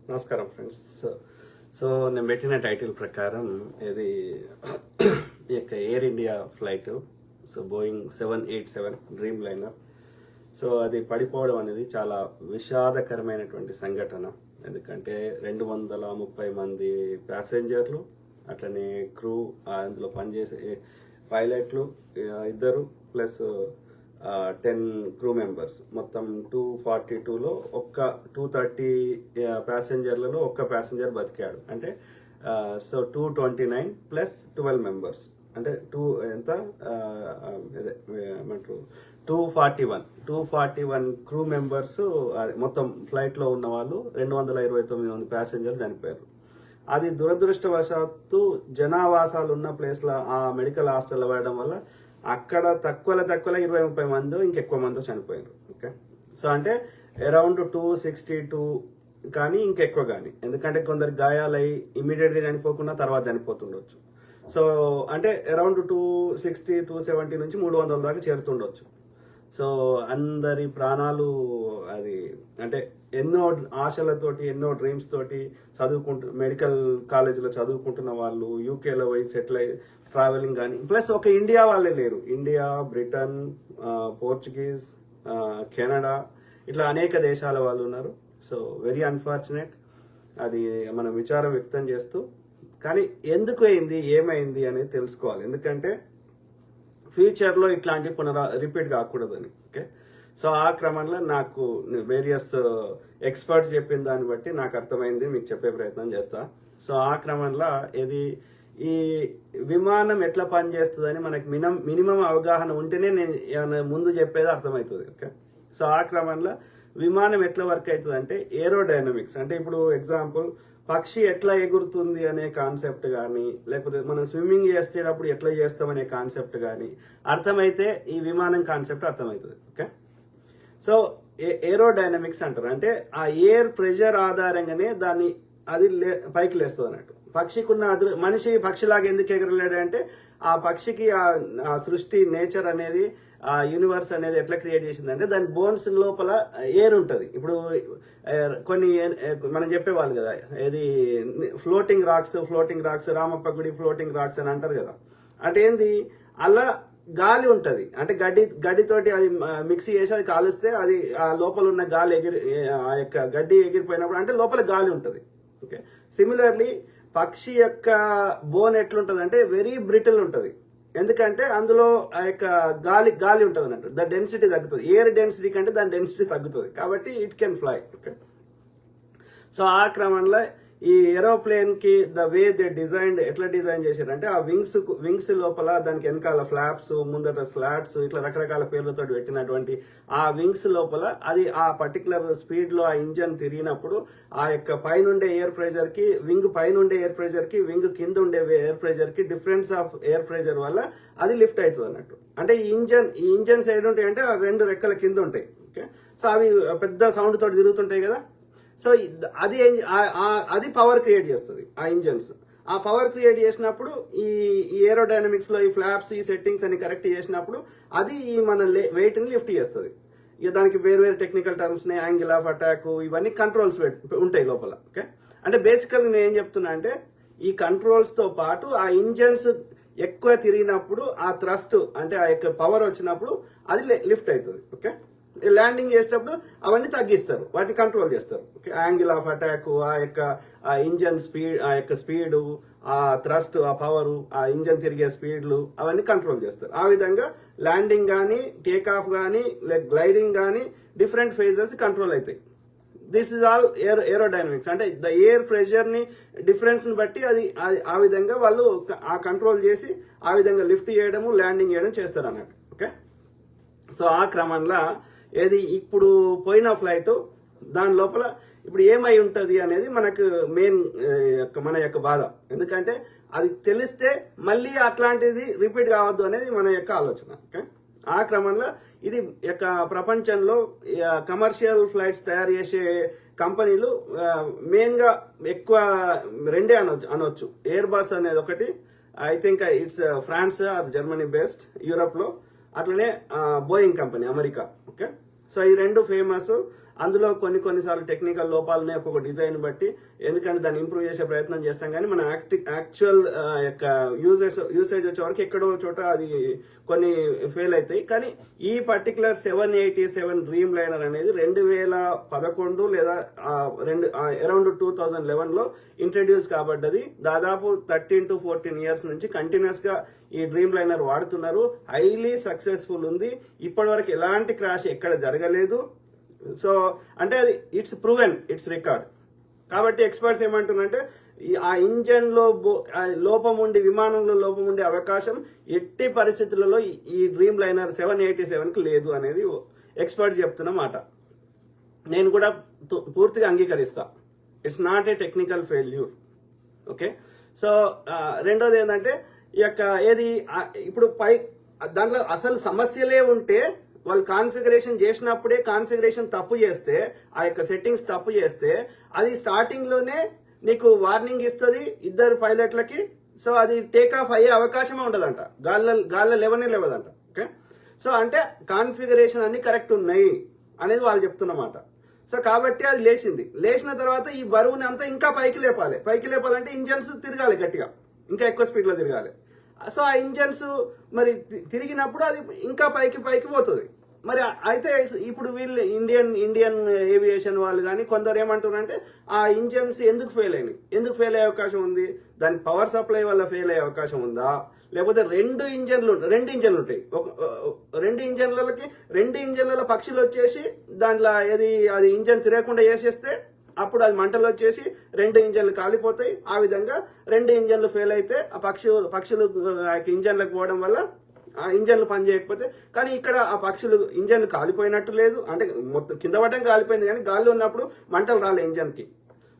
నమస్కారం friends. So నేను పెట్టిన టైటిల్ ప్రకారం ఇది ఈ యొక్క air India flight Boeing 787 dream liner. So అది పడిపోవడం అనేది చాలా విషాదకరమైనటువంటి సంఘటన. ఎందుకంటే 230 మంది ప్యాసింజర్లు, అట్లనే క్రూ, అందులో పనిచేసే పైలట్లు ఇద్దరు, ప్లస్ 10 క్రూ మెంబర్స్, మొత్తం 242లో ఒక్క 230 ప్యాసింజర్లలో ఒక్క ప్యాసింజర్ బతికాడు. అంటే 229 ప్లస్ 12 మెంబర్స్ అంటే ఎంత ఏమంటారు 241 క్రూ మెంబర్స్. మొత్తం ఫ్లైట్లో ఉన్న వాళ్ళు 229 మంది ప్యాసింజర్లు చనిపోయారు. అది దురదృష్టవశాత్తు జనావాసాలు ఉన్న ప్లేస్లో ఆ మెడికల్ హాస్టల్లో పడడం వల్ల అక్కడ తక్కువలో 20-30 మంది ఇంకెక్కువ మంది చనిపోయారు. ఓకే, సో అంటే అరౌండ్ 262 కానీ ఇంకెక్కువ కానీ, ఎందుకంటే కొందరు గాయాలై ఇమీడియట్గా చనిపోకుండా తర్వాత చనిపోతుండొచ్చు. సో అంటే అరౌండ్ 260-270 నుంచి 300 దాకా చేరుతుండొచ్చు. సో అందరి ప్రాణాలు అది అంటే ఎన్నో ఆశలతోటి, ఎన్నో డ్రీమ్స్ తోటి మెడికల్ కాలేజీలో చదువుకుంటున్న వాళ్ళు, యూకేలో పోయి సెటిల్ అయ్యి ట్రావెలింగ్ కానీ, ప్లస్ ఒక ఇండియా వాళ్ళే లేరు. ఇండియా, బ్రిటన్, పోర్చుగీస్, కెనడా, ఇట్లా అనేక దేశాల వాళ్ళు ఉన్నారు. So very unfortunate. అది మనం విచారం వ్యక్తం చేస్తూ, కానీ ఎందుకు అయింది, ఏమైంది అనేది తెలుసుకోవాలి. ఎందుకంటే ఫ్యూచర్లో ఇట్లాంటి రిపీట్ కాకూడదని. ఓకే, సో ఆ క్రమంలో నాకు వేరియస్ ఎక్స్పర్ట్స్ చెప్పిన దాన్ని బట్టి నాకు అర్థమైంది, మీకు చెప్పే ప్రయత్నం చేస్తా. సో ఆ క్రమంలో ఈ విమానం ఎట్లా పనిచేస్తుందని మనకి మినిమం అవగాహన ఉంటేనే నేను ఏమైనా ముందు చెప్పేది అర్థమవుతుంది. ఓకే, సో ఆ క్రమంలో విమానం ఎట్లా వర్క్ అవుతుంది అంటే ఏరోడైనమిక్స్. అంటే ఇప్పుడు ఎగ్జాంపుల్ పక్షి ఎట్లా ఎగురుతుంది అనే కాన్సెప్ట్ కానీ, లేకపోతే మనం స్విమ్మింగ్ చేసేటప్పుడు ఎట్లా చేస్తామనే కాన్సెప్ట్ కానీ అర్థమైతే ఈ విమానం కాన్సెప్ట్ అర్థమవుతుంది. ఓకే, సో ఏరోడైనమిక్స్ అంటారు. అంటే ఆ ఎయిర్ ప్రెషర్ ఆధారంగానే అది పైకి లేస్తుంది అన్నట్టు. పక్షికున్న మనిషి పక్షిలాగా ఎందుకు ఎగరలేడు అంటే ఆ పక్షికి ఆ సృష్టి, నేచర్ అనేది, ఆ యూనివర్స్ అనేది ఎట్లా క్రియేట్ చేసింది అంటే దాని బోన్స్ లోపల ఎయిర్ ఉంటుంది. ఇప్పుడు కొన్ని మనం చెప్పేవాళ్ళు కదా, ఏది ఫ్లోటింగ్ రాక్స్, రామప్ప గుడి ఫ్లోటింగ్ రాక్స్ అని అంటారు కదా. అంటే ఏంది, అలా గాలి ఉంటుంది. అంటే గడ్డితోటి అది మిక్స్ చేసి అది కాలుస్తే అది ఆ లోపల ఉన్న గాలి ఆ యొక్క గడ్డి ఎగిరిపోయినప్పుడు అంటే లోపల గాలి ఉంటుంది. ఓకే, సిమిలర్లీ పక్షి యొక్క బోన్ ఎట్లుంటుంది అంటే వెరీ బ్రిటిల్ ఉంటుంది. ఎందుకంటే అందులో ఆ యొక్క గాలి ఉంటుంది అన్నట్టు. ద డెన్సిటీ తగ్గుతుంది, ఎయిర్ డెన్సిటీ కంటే దాని డెన్సిటీ తగ్గుతుంది, కాబట్టి it can fly. Okay, so ఆ క్రమంలో ఈ ఏరోప్లేన్ కి ద వే దే ఎట్లా డిజైన్ చేశారంటే ఆ వింగ్స్ లోపల దానికి వెనకాల ఫ్లాప్స్, ముందట స్లాట్స్, ఇట్లా రకరకాల పేర్లతో పెట్టినటువంటి ఆ వింగ్స్ లోపల అది ఆ పర్టికులర్ స్పీడ్ లో ఆ ఇంజన్ తిరిగినప్పుడు ఆ యొక్క పైనుండే ఎయిర్ ప్రెషర్ కి, వింగ్ పైనుండే ఎయిర్ ప్రెషర్ కి, వింగ్ కింద ఉండే ఎయిర్ ప్రెషర్ కి డిఫరెన్స్ ఆఫ్ ఎయిర్ ప్రెషర్ వల్ల అది లిఫ్ట్ అవుతుంది అన్నట్టు. అంటే ఈ ఇంజన్ సైడ్ ఉంటాయి అంటే ఆ 2 రెక్కల కింద ఉంటాయి. ఓకే, సో అవి పెద్ద సౌండ్ తోటి తిరుగుతుంటాయి కదా. సో అది పవర్ క్రియేట్ చేస్తుంది ఆ ఇంజన్స్. ఆ పవర్ క్రియేట్ చేసినప్పుడు ఈ ఏరోడైనమిక్స్ లో ఈ ఫ్లాప్స్, ఈ సెట్టింగ్స్ అని కరెక్ట్ చేసినప్పుడు అది మన వెయిట్ ని లిఫ్ట్ చేస్తుంది. ఇక దానికి వేరు technical terms, angle of attack, ఇవన్నీ కంట్రోల్స్ ఉంటాయి లోపల. ఓకే, అంటే బేసికల్ నేను ఏం చెప్తున్నా అంటే ఈ కంట్రోల్స్ తో పాటు ఆ ఇంజన్స్ ఎక్కువ తిరిగినప్పుడు ఆ థ్రస్ట్ అంటే ఆ యొక్క పవర్ వచ్చినప్పుడు అది లిఫ్ట్ అవుతుంది. ఓకే, ల్యాండింగ్ చేసేటప్పుడు అవన్నీ తగ్గిస్తారు, వాటిని కంట్రోల్ చేస్తారు. ఓకే, యాంగిల్ ఆఫ్ అటాక్, ఆ ఇంజన్ స్పీడ్, ఆ యొక్క స్పీడు, ఆ థ్రస్ట్, ఆ పవరు, ఆ ఇంజన్ తిరిగే స్పీడ్లు అవన్నీ కంట్రోల్ చేస్తారు. ఆ విధంగా ల్యాండింగ్ కానీ, టేక్ ఆఫ్ కానీ, గ్లైడింగ్ కానీ డిఫరెంట్ ఫేజెస్ కంట్రోల్ అవుతాయి. This is all aerodynamics. అంటే ద ఎయిర్ ప్రెషర్ ని డిఫరెన్స్ ని బట్టి అది ఆ విధంగా వాళ్ళు ఆ కంట్రోల్ చేసి ఆ విధంగా లిఫ్ట్ చేయడము, ల్యాండింగ్ చేయడం చేస్తారు అన్నట్టు. ఓకే, సో ఆ క్రమంలో ఏది ఇప్పుడు పోయిన ఫ్లైట్ దాని లోపల ఇప్పుడు ఏమై ఉంటుంది అనేది మనకు మెయిన్ మన యొక్క బాధ. ఎందుకంటే అది తెలిస్తే మళ్ళీ అట్లాంటిది రిపీట్ కావద్దు అనేది మన యొక్క ఆలోచన. ఓకే, ఆ క్రమంలో ఇది యొక్క ప్రపంచంలో కమర్షియల్ ఫ్లైట్స్ తయారు చేసే కంపెనీలు మెయిన్గా ఎక్కువ 2 అనొచ్చు. ఎయిర్ బస్ అనేది ఒకటి, I think it's France or Germany based Europe లో. అట్లనే Boeing company, America. Okay, so ఈ 2 ఫేమస్. అందులో కొన్నిసార్లు టెక్నికల్ లోపాలనే ఒక్కొక్క డిజైన్ బట్టి, ఎందుకంటే దాన్ని ఇంప్రూవ్ చేసే ప్రయత్నం చేస్తాం. కానీ మన యాక్చువల్ యొక్క యూసేజ్ వచ్చే వరకు ఎక్కడో చోట అది కొన్ని ఫెయిల్ అవుతాయి. కానీ ఈ పర్టికులర్ 787 డ్రీమ్ లైనర్ అనేది 2011 లేదా అరౌండ్ 2011లో ఇంట్రడ్యూస్ కాబడ్డది. దాదాపు 13 to 14 ఇయర్స్ నుంచి కంటిన్యూస్ గా ఈ డ్రీమ్ లైనర్ వాడుతున్నారు. హైలీ సక్సెస్ఫుల్ ఉంది. ఇప్పటి వరకు ఎలాంటి క్రాష్ ఎక్కడ జరగలేదు. సో అంటే అది ఇట్స్ ప్రూవెన్, ఇట్స్ రికార్డ్. కాబట్టి ఎక్స్పర్ట్స్ ఏమంటున్నారంటే ఆ ఇంజన్ లో లోపం ఉండి, విమానంలో లోపం ఉండే అవకాశం ఎట్టి పరిస్థితులలో ఈ డ్రీమ్ లైనర్ 787కి లేదు అనేది ఎక్స్పర్ట్ చెప్తున్న మాట. నేను కూడా పూర్తిగా అంగీకరిస్తా. It's not a technical failure. Okay. So రెండోది ఏంటంటే ఈ యొక్క ఏది ఇప్పుడు దాంట్లో అసలు సమస్యలే ఉంటే వాళ్ళు కాన్ఫిగరేషన్ చేసినప్పుడే కాన్ఫిగరేషన్ తప్పు చేస్తే, ఆ యొక్క సెట్టింగ్స్ తప్పు చేస్తే అది స్టార్టింగ్ లోనే నీకు వార్నింగ్ ఇస్తుంది ఇద్దరు పైలట్లకి. సో అది టేక్ ఆఫ్ అయ్యే అవకాశమే ఉండదంట, గాల్లో లేవదంట. ఓకే. సో అంటే కాన్ఫిగరేషన్ అన్ని కరెక్ట్ ఉన్నాయి అనేది వాళ్ళు చెప్తున్నమాట. సో కాబట్టి అది లేచిన తర్వాత ఈ బరువుని అంతా ఇంకా పైకి లేపాలంటే ఇంజన్స్ తిరగాలి గట్టిగా, ఇంకా ఎక్కువ స్పీడ్ లో తిరగాలి. సో ఆ ఇంజన్స్ మరి తిరిగినప్పుడు అది ఇంకా పైకి పోతుంది. మరి అయితే ఇప్పుడు వీళ్ళు ఇండియన్ ఏవియేషన్ వాళ్ళు కానీ కొందరు ఏమంటున్నారంటే ఆ ఇంజన్స్ ఎందుకు ఫెయిల్ అయ్యే అవకాశం ఉంది? దానికి పవర్ సప్లై వల్ల ఫెయిల్ అయ్యే అవకాశం ఉందా? లేకపోతే రెండు ఇంజన్లు ఉంటాయి. రెండు ఇంజన్లలో పక్షులు వచ్చేసి దాంట్లో అది ఇంజన్ తిరగకుండా వేసేస్తే అప్పుడు అది మంటలు వచ్చేసి రెండు ఇంజన్లు కాలిపోతాయి. ఆ విధంగా రెండు ఇంజన్లు ఫెయిల్ అయితే ఆ పక్షులు ఇంజన్లకు పోవడం వల్ల ఆ ఇంజన్లు పని చేయకపోతే, కానీ ఇక్కడ ఆ పక్షులు ఇంజన్లు కాలిపోయినట్టు లేదు, అంటే మొత్తం కింద పడడం కాలిపోయింది కానీ గాలి ఉన్నప్పుడు మంటలు రాలే ఇంజన్కి.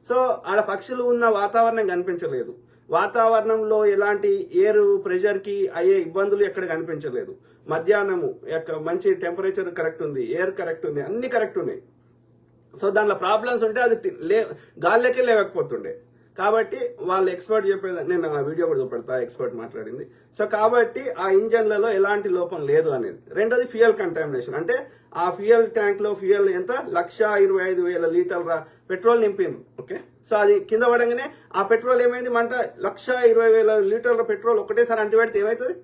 సో ఆడ పక్షులు ఉన్న వాతావరణం కనిపించలేదు. వాతావరణంలో ఎలాంటి ఎయిర్ ప్రెషర్కి అయ్యే ఇబ్బందులు ఎక్కడ కనిపించలేదు. మధ్యాహ్నము యొక్క మంచి టెంపరేచర్ కరెక్ట్ ఉంది, ఎయిర్ కరెక్ట్ ఉంది, అన్ని కరెక్ట్ ఉన్నాయి. సో దాంట్లో ప్రాబ్లమ్స్ ఉంటే అది గాల్లోకే లేవకపోతుండే. కాబట్టి వాళ్ళు ఎక్స్పర్ట్ చెప్పేది, నేను ఆ వీడియో కూడా చూపెడతా, ఎక్స్పర్ట్ మాట్లాడింది. సో కాబట్టి ఆ ఇంజన్లలో ఎలాంటి లోపం లేదు అనేది. రెండోది ఫ్యూయల్ కంటామినేషన్, అంటే ఆ ఫ్యూయల్ ట్యాంక్ లో ఫ్యూయల్ ఎంత 1,25,000 లీటర్ల పెట్రోల్ నింపింది. ఓకే. సో అది కింద పడంగానే ఆ పెట్రోల్ ఏమైంది, మంట 1,20,000 లీటర్ల పెట్రోల్ ఒకటేసారి అంటిపెడితే ఏమవుతుంది?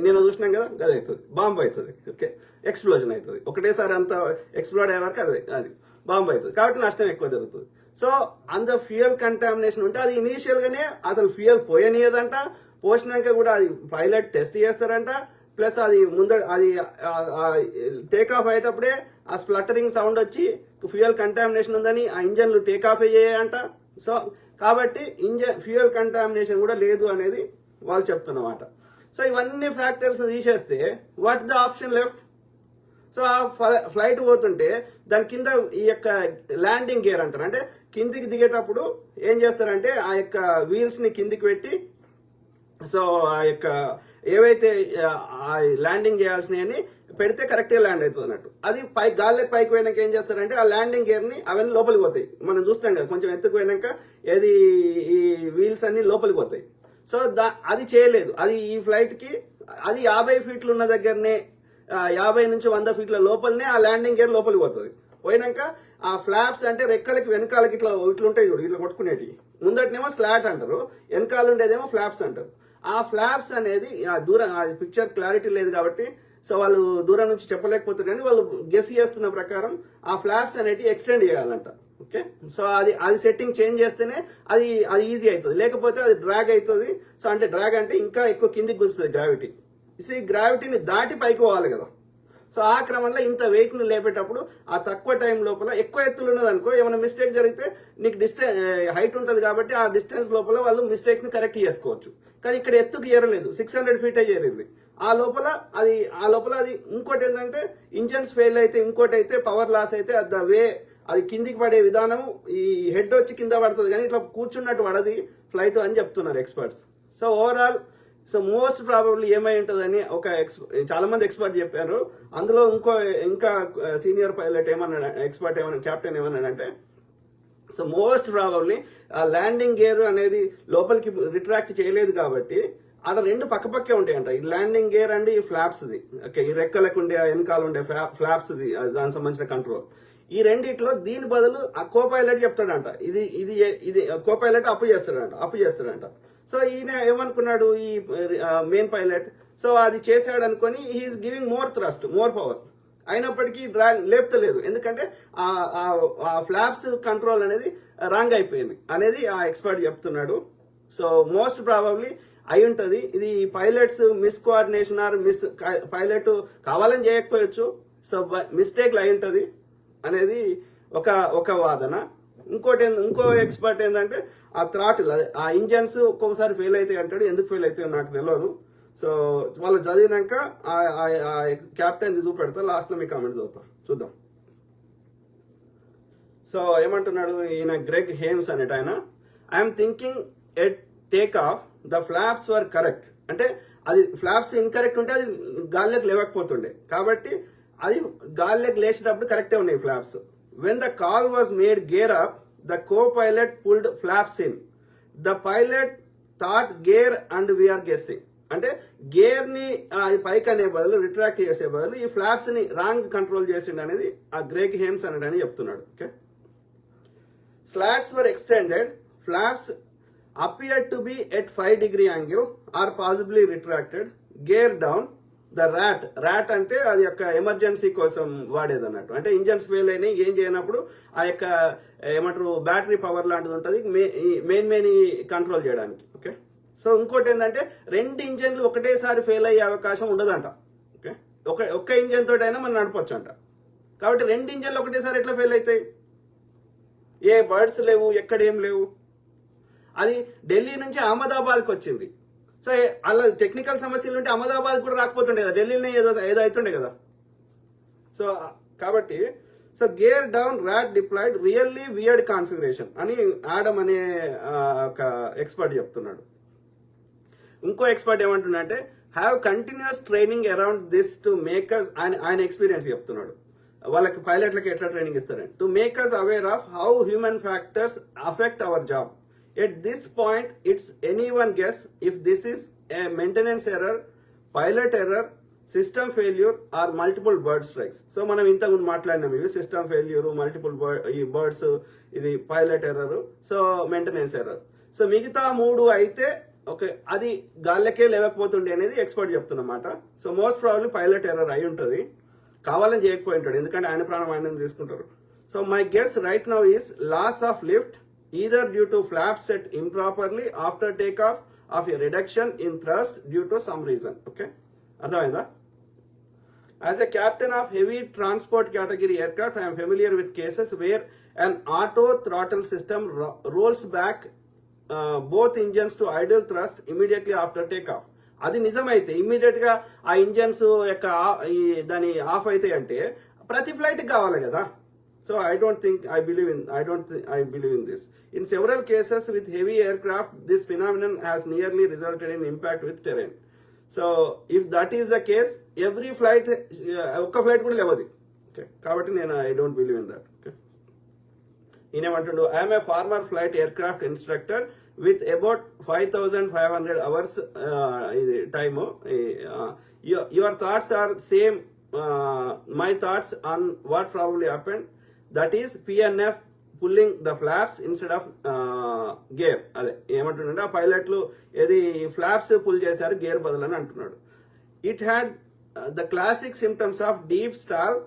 నేను చూసినాం కదా, అది అవుతుంది, బాంబు అవుతుంది. ఓకే. ఎక్స్ప్లోజన్ అవుతుంది ఒకటేసారి, అంత ఎక్స్ప్లోడ్ అయ్యే వరకు అది బాంబు అవుతుంది. కాబట్టి నష్టం ఎక్కువ జరుగుతుంది. సో అంత ఫ్యూయల్ కంటామినేషన్ ఉంటే అది ఇనీషియల్ గానే అసలు ఫ్యూయల్ పోయనియదంట, పోసినాక కూడా అది పైలట్ టెస్ట్ చేస్తారంట. ప్లస్ అది అది టేక్ ఆఫ్ అయ్యేటప్పుడే ఆ స్ప్లటరింగ్ సౌండ్ వచ్చి ఫ్యూయల్ కంటామినేషన్ ఉందని ఆ ఇంజన్లు టేక్ ఆఫ్ అయ్యాయంట. సో కాబట్టి ఫ్యూయల్ కంటామినేషన్ కూడా లేదు అనేది వాళ్ళు చెప్తున్నమాట. సో ఇవన్నీ ఫ్యాక్టర్స్ తీసేస్తే what the option left? So ఆ ఫ్లైట్ పోతుంటే దాని కింద ఈ యొక్క ల్యాండింగ్ గేర్ అంటారు, అంటే కిందికి దిగేటప్పుడు ఏం చేస్తారంటే ఆ యొక్క వీల్స్ ని కిందికి పెట్టి, సో ఆ యొక్క ఏవైతే ల్యాండింగ్ చేయాల్సినవి పెడితే కరెక్ట్గా ల్యాండ్ అవుతుంది అన్నట్టు. అది గాల్లోకి పైకి పోయినాక ఏం చేస్తారంటే ఆ ల్యాండింగ్ గేర్ ని అవన్నీ లోపలికి పోతాయి. మనం చూస్తాం కదా, కొంచెం ఎత్తుకు పోయినాక ఈ వీల్స్ అన్ని లోపలికి పోతాయి. సో అది చేయలేదు. అది ఈ ఫ్లైట్ కి అది 50 ఫీట్లు ఉన్న దగ్గరనే, 50 నుంచి 100 ఫీట్ల లోపలనే ఆ ల్యాండింగ్ గేర్ లోపలికి పోతుంది. పోయినాక ఆ ఫ్లాప్స్ అంటే రెక్కలకి వెనకాలకి ఇట్లా ఉంటాయి చూడు, ఇట్లా కొట్టుకునేటి. ముందటినేమో స్లాట్ అంటారు, వెనకాల ఉండేదేమో ఫ్లాప్స్ అంటారు. ఆ ఫ్లాప్స్ అనేది దూరం, పిక్చర్ క్లారిటీ లేదు కాబట్టి సో వాళ్ళు దూరం నుంచి చెప్పలేకపోతారు, కానీ వాళ్ళు గెస్ చేస్తున్న ప్రకారం ఆ ఫ్లాప్స్ అనేవి ఎక్స్టెండ్ చేయాలంట. ఓకే. సో అది సెట్టింగ్ చేంజ్ చేస్తేనే అది ఈజీ అవుతుంది, లేకపోతే అది డ్రాగ్ అవుతుంది. సో అంటే డ్రాగ్ అంటే ఇంకా ఎక్కువ కిందికి గుంచుతుంది గ్రావిటీ. ఈ గ్రావిటీని దాటి పైకి పోవాలి కదా. సో ఆ క్రమంలో ఇంత వెయిట్ ని లేపేటప్పుడు ఆ తక్కువ టైం లోపల ఎక్కువ ఎత్తులు ఉన్నది అనుకో, ఏమైనా మిస్టేక్ జరిగితే నీకు హైట్ ఉంటుంది కాబట్టి ఆ డిస్టెన్స్ లోపల వాళ్ళు మిస్టేక్స్ ని కరెక్ట్ చేసుకోవచ్చు. కానీ ఇక్కడ ఎత్తుకు చేరలేదు, 600 ఫీటే చేరింది. ఆ లోపల అది ఇంకోటి ఏంటంటే ఇంజన్స్ ఫెయిల్ అయితే, ఇంకోటి అయితే పవర్ లాస్ అయితే అది కిందికి పడే విధానం, ఈ హెడ్ వచ్చి కింద పడుతుంది కానీ ఇట్లా కూర్చున్నట్టు పడది ఫ్లైట్ అని చెప్తున్నారు experts. So overall most probably ఏమై ఉంటుందని చాలా మంది ఎక్స్పర్ట్ చెప్పారు. అందులో ఇంకా సీనియర్ పైలట్ కెప్టెన్ ఏమన్నాడంటే, సో మోస్ట్ ప్రాబబ్లీ ఆ ల్యాండింగ్ గేర్ అనేది లోపలికి రిట్రాక్ట్ చేయలేదు కాబట్టి ఆడ రెండు పక్కపక్కే ఉంటాయంట, ఈ ల్యాండింగ్ గేర్ అండ్ ఈ ఫ్లాప్స్ది. ఓకే, ఈ రెక్కలకు ఉండే వెనకాల ఉండే ఫ్లాప్స్ది దానికి సంబంధించిన కంట్రోల్. ఈ రెండిట్లో దీని బదులు ఆ కో పైలట్ చెప్తాడంట, ఇది ఇది ఇది కో పైలట్ అప్పు చేస్తాడంట. సో ఈయన ఏమనుకున్నాడు ఈ మెయిన్ పైలట్, సో అది చేశాడు అనుకొని he is giving more thrust, more power. అయినప్పటికీ డ్రాగ్ లేపుతలేదు, ఎందుకంటే ఆ ఫ్లాప్స్ కంట్రోల్ అనేది రాంగ్ అయిపోయింది అనేది ఆ ఎక్స్పర్ట్ చెప్తున్నాడు. సో మోస్ట్ ప్రాబబ్లీ అయి ఉంటుంది ఇది pilots miss coordination or pilot కావాలని చేయకపోవచ్చు, సో మిస్టేక్లు అయి ఉంటుంది అనేది ఒక వాదన. ఇంకో ఎక్స్పర్ట్ ఏంటంటే ఆ థ్రాటిల్, ఆ ఇంజన్స్ ఒక్కొక్కసారి ఫెయిల్ అవుతాయి అంటాడు. ఎందుకు ఫెయిల్ అవుతాయో నాకు తెలియదు. సో వాళ్ళు చదివినాక క్యాప్టెన్ చూపెడతా, లాస్ట్లో మీ కామెంట్ చూద్దాం. సో ఏమంటున్నాడు ఈయన, గ్రెగ్ హేమ్స్ అనేట ఆయన, I'm thinking at take off the flops were correct. అంటే అది ఫ్లాప్స్ ఇన్కరెక్ట్ ఉంటే అది గాల్లోకి లేవకపోతుండే, కాబట్టి అది గాల్లోకి లేచేటప్పుడు కరెక్టే ఉన్నాయి flaps. When the call was made gear up, the co pilot pulled flaps in. The pilot thought gear and we're guessing. అంటే గేర్ ని పైకి అనే బదులు, రిట్రాక్ట్ చేసే బదులు ఈ ఫ్లాప్స్ ని రాంగ్ కంట్రోల్ చేసిండు అనేది ఆ గ్రెగ్ హేమ్స్ అని చెప్తున్నాడు. Okay, slots were extended, flops appeared to be at 5 degree angle or possibly retracted, gear down. The rat అంటే అది యొక్క ఎమర్జెన్సీ కోసం వాడేది అన్నట్టు. అంటే ఇంజన్స్ ఫెయిల్ అయినాయి, ఏం చేయనప్పుడు ఆ యొక్క ఏమంటారు బ్యాటరీ పవర్ లాంటిది ఉంటుంది మెయిన్ కంట్రోల్ చేయడానికి. ఓకే, సో ఇంకోటి ఏంటంటే రెండు ఇంజన్లు ఒకటేసారి ఫెయిల్ అయ్యే అవకాశం ఉండదంట. ఓకే, ఒక్క ఇంజన్ తోటి అయినా మనం నడపచ్చు అంట. కాబట్టి రెండు ఇంజన్లు ఒకటేసారి ఎట్లా ఫెయిల్ అవుతాయి? ఏ బర్డ్స్ లేవు, ఎక్కడేం లేవు. అది ఢిల్లీ నుంచి అహ్మదాబాద్కి వచ్చింది. సో అలా టెక్నికల్ సమస్యలు ఉంటే అహ్మదాబాద్ కూడా రాకపోతుండే కదా, ఢిల్లీనే ఏదో అవుతుండే కదా. సో కాబట్టి so gear down, RAT deployed, really weird configuration అని ఆడమ్ అనే ఒక ఎక్స్పర్ట్ చెప్తున్నాడు. ఇంకో ఎక్స్పర్ట్ ఏమంటున్నా అంటే have continuous training around this to make us, ఆయన ఎక్స్పీరియన్స్ చెప్తున్నాడు. వాళ్ళకి పైలట్లకి ఎట్లా ట్రైనింగ్ ఇస్తారని, to make us aware of how human factors affect our job. At this point, it's anyone guess if this is a maintenance error, pilot error, system failure or multiple bird strikes. So మనం ఇంతకుముందు మాట్లాడినాం ఇవి, system failure, multiple ఈ birds, ఇది pilot error, so maintenance error. So మిగతా మూడు అయితే okay అది గాల్లకే లేవకపోతుండే అనేది ఎక్స్పర్ట్ చెప్తున్నమాట. So most probably pilot error అయి ఉంటుంది, కావాలని చేయకపోయి ఉంటాడు, ఎందుకంటే ఆయన ప్రాణం ఆయన తీసుకుంటారు. So my guess right now is loss of lift, either due to flaps set improperly after takeoff of a reduction in thrust due to some reason. Okay, adhainda. As a captain of heavy transport category aircraft, I am familiar with cases where an auto throttle system rolls back both engines to idle thrust immediately after takeoff. అది నిజమైతే immediate గా ఆ engines యొక్క దాని of అయితే అంటే ప్రతి flight కావాలి కదా. So I believe in this. In several cases with heavy aircraft, this phenomenon has nearly resulted in impact with terrain. So if that is the case, every flight, okka flight kuda levadi. Okay, kabatti I don't believe in that. Okay. I am a former flight aircraft instructor with about 5,500 hours time. Your thoughts are same. My thoughts on what probably happened. That is PNF pulling the flaps instead of gear. అదే ఏమంటున్నాడు ఆ పైలట్లు, ఏది flops pull చేశారు gear బదులని అంటున్నాడు. It had the classic symptoms of deep stall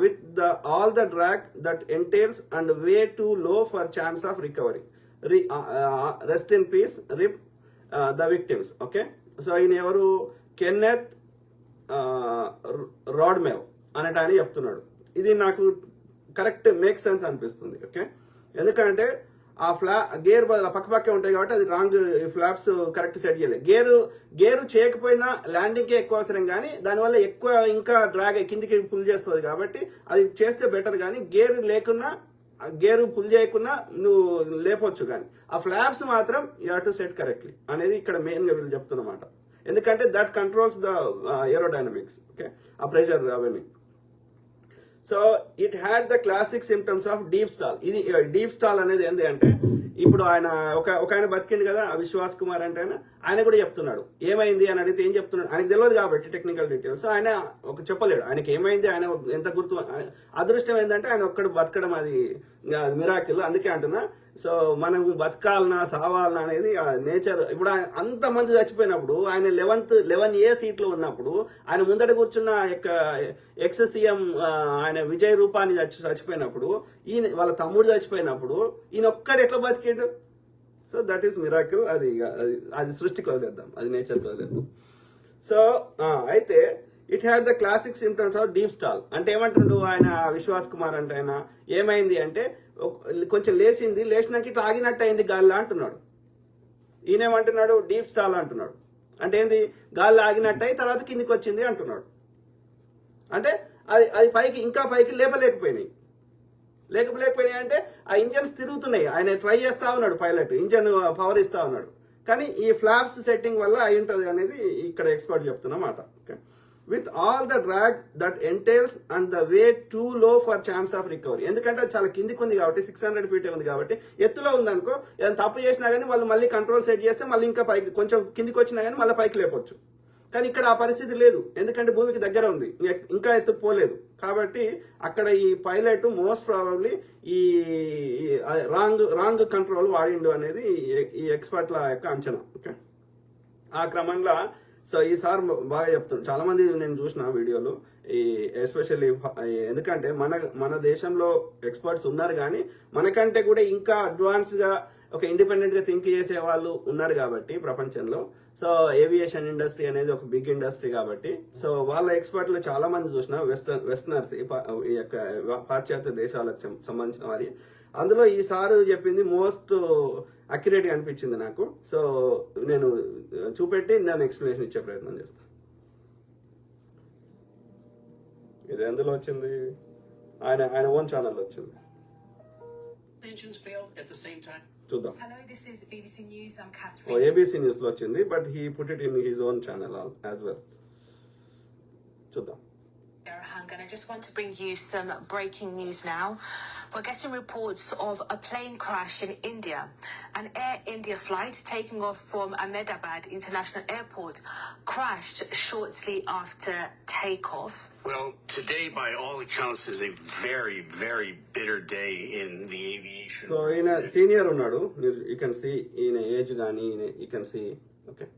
with all the drag that entails and way to లో for chance of recovery. Rest in peace rip the victims. Okay, so ఈయన ఎవరు, Kenneth రాడ్మెల్ అనేట ఆయన చెప్తున్నాడు. ఇది నాకు correct make sense అనిపిస్తుంది. Okay, ఎందుకంటే ఆ గేర్ పక్కపక్కే ఉంటాయి కాబట్టి అది రాంగ్, ఫ్లాప్స్ కరెక్ట్ సెట్ చేయలేదు. గేరు చేయకపోయినా ల్యాండింగ్కే ఎక్కువ అవసరం, కానీ దానివల్ల ఎక్కువ ఇంకా డ్రాగ్ కిందికి పుల్ చేస్తుంది కాబట్టి అది చేస్తే బెటర్. కానీ గేరు పుల్ చేయకుండా నువ్వు లేపొచ్చు, కానీ ఆ ఫ్లాప్స్ మాత్రం you have to set correctly అనేది ఇక్కడ మెయిన్ గా వీళ్ళు చెప్తున్నమాట. ఎందుకంటే that controls the aerodynamics. Okay, ఆ ప్రెషర్ అవన్నీ. So it had the classic symptoms of deep stall. ఇది డీప్ స్టాల్ అనేది ఏంటి అంటే, ఇప్పుడు ఆయన ఒక ఆయన బతికిండు కదా విశ్వాస్ కుమార్ అంటే ఆయన కూడా చెప్తున్నాడు ఏమైంది అని అడిగితే ఏం చెప్తున్నాడు, ఆయనకు తెలియదు కాబట్టి టెక్నికల్ డీటెయిల్స్ ఆయన చెప్పలేడు. ఆయనకి ఏమైంది, ఆయన ఎంత గుర్తు, అదృష్టం ఏంటంటే ఆయన ఒక్కడు బతకడం, అది మిరాకిల్. అందుకే అంటున్నా, సో మనం బతకాలనా సావాలనా అనేది నేచర్. ఇప్పుడు ఆయన అంతమంది చచ్చిపోయినప్పుడు, ఆయన 11A సీట్లో ఉన్నప్పుడు, ఆయన ముందట కూర్చున్న ఎక్స్ సీఎం ఆయన విజయ్ రూపాని చచ్చిపోయినప్పుడు, ఈయన వాళ్ళ తమ్ముడు చచ్చిపోయినప్పుడు, ఈయన ఒక్కడు ఎట్లా బతికేడు? So that is miracle. అది సృష్టికి వదిలేద్దాం, అది నేచర్కి వదిలేద్దాం. సో అయితే it had the classic symptoms of deep stall. అంటే ఏమంటుండు ఆయన విశ్వాస్ కుమార్ అంటే, ఆయన ఏమైంది అంటే కొంచెం లేచినాక ఇట్లా ఆగినట్టు అయింది గాలిలో అంటున్నాడు. ఈయనేమంటున్నాడు డీప్ స్టాల్ అంటున్నాడు. అంటే ఏంది, గాలి ఆగినట్టు అయి తర్వాత కిందికి వచ్చింది అంటున్నాడు. అంటే అది పైకి ఇంకా పైకి లేపలేకపోయినాయి అంటే ఆ ఇంజన్స్ తిరుగుతున్నాయి. ఆయన ట్రై చేస్తా ఉన్నాడు, పైలట్ ఇంజన్ పవర్ ఇస్తా ఉన్నాడు, కానీ ఈ ఫ్లాప్స్ సెట్టింగ్ వల్ల అయి ఉంటుంది అనేది ఇక్కడ ఎక్స్పర్ట్ చెప్తున్నమాట. Okay, with all the drag that entails and the way too low for chance of recovery. ఎందుకంటే అది చాలా కిందికి ఉంది కాబట్టి, 600 feet ఉంది కాబట్టి, ఎత్తులో ఉందనుకో ఏదైనా తప్పు చేసినా కానీ వాళ్ళు మళ్ళీ కంట్రోల్ సెట్ చేస్తే మళ్ళీ ఇంకా పైకి కొంచెం కిందికి వచ్చినా కానీ మళ్ళీ పైకి లేపొచ్చు. కానీ ఇక్కడ ఆ పరిస్థితి లేదు, ఎందుకంటే భూమికి దగ్గర ఉంది, ఇంకా ఎత్తుకు పోలేదు. కాబట్టి అక్కడ ఈ పైలట్ మోస్ట్ ప్రాబబ్లీ ఈ రాంగ్ కంట్రోల్ వాడిండు అనేది ఈ ఎక్స్పర్ట్ల యొక్క అంచనా. ఓకే, ఆ క్రమంలో సో ఈసారి బాగా చెప్తున్నాను. చాలా మంది నేను చూసిన వీడియోలు, ఈ ఎస్పెషల్లీ ఎందుకంటే మన దేశంలో ఎక్స్పర్ట్స్ ఉన్నారు, కానీ మనకంటే కూడా ఇంకా అడ్వాన్స్గా ఒక ఇండిపెండెంట్గా థింక్ చేసే వాళ్ళు ఉన్నారు కాబట్టి ప్రపంచంలో. సో ఏవియేషన్ ఇండస్ట్రీ అనేది ఒక బిగ్ ఇండస్ట్రీ కాబట్టి, సో వాళ్ళ ఎక్స్పర్ట్లు చాలా మంది చూసిన వెస్టర్నర్స్, ఈ యొక్క పాశ్చాత్య దేశాలకు సంబంధించిన వారి, అందులో ఈసారి చెప్పింది మోస్ట్ అక్యురేట్గా అనిపించింది నాకు. సో నేను చూపెట్టి నేను ఎక్స్ప్లెనేషన్ ఇచ్చే ప్రయత్నం చేస్తాను. ఇది ఎందులో వచ్చింది, ఆయన ఓన్ ఛానల్లో వచ్చింది, చూద్దాం. Hello, this is BBC News. I'm Catherine. ABC News లో వచ్చింది, but he put it in his own channel as well. చూద్దాం. And I just want to bring you some breaking news now. We're getting reports of a plane crash in India. An Air India flight taking off from Ahmedabad International Airport crashed shortly after takeoff. Well, today, by all accounts, is a very, very bitter day in the aviation. So, in a senior unnadu, you can see in age gaani, you can see, okay.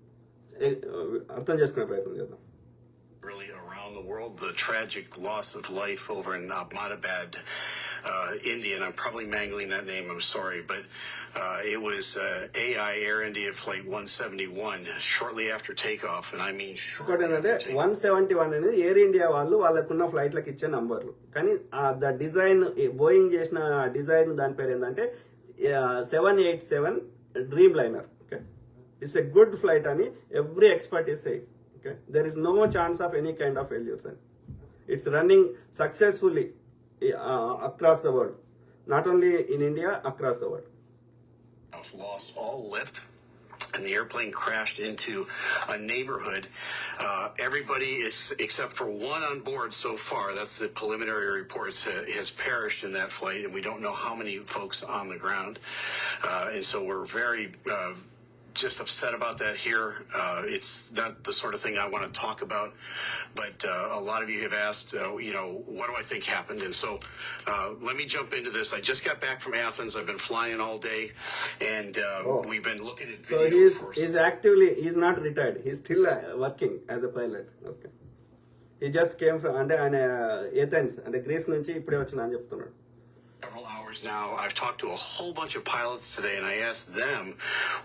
అర్థం చేసుకునే ప్రయత్నం చేద్దాం. Really around the world, the tragic loss of life over in Ahmedabad, India, and I'm probably mangling that name, I'm sorry, but it was AI Air India Flight 171 shortly after takeoff, and I mean shortly after takeoff. 171 అనేది air India వాళ్ళు వాళ్ళకున్న ఫ్లైట్లకు ఇచ్చే నంబర్లు, కానీ the design Boeing చేసిన design దాని పేరు ఏంటంటే 787 dreamliner. Okay, it's a good flight అని every expert is saying. Okay, there is no chance of any kind of failures. It's running successfully across the world, not only in India, across the world. Lost all lift, and the airplane crashed into a neighborhood. Everybody is, except for one on board so far, that's the preliminary reports, has perished in that flight, and we don't know how many folks on the ground. And so we're very just upset about that here. It's not the sort of thing I want to talk about, but a lot of you have asked, what do I think happened? And so let me jump into this. I just got back from Athens. I've been flying all day, and we've been looking at videos. So he's not retired. He's still working as a pilot. Okay. He just came from Athens, and Greece nunchi ipude vachina ani cheptunadu. Several hours now. I've talked to a whole bunch of pilots today, and I asked them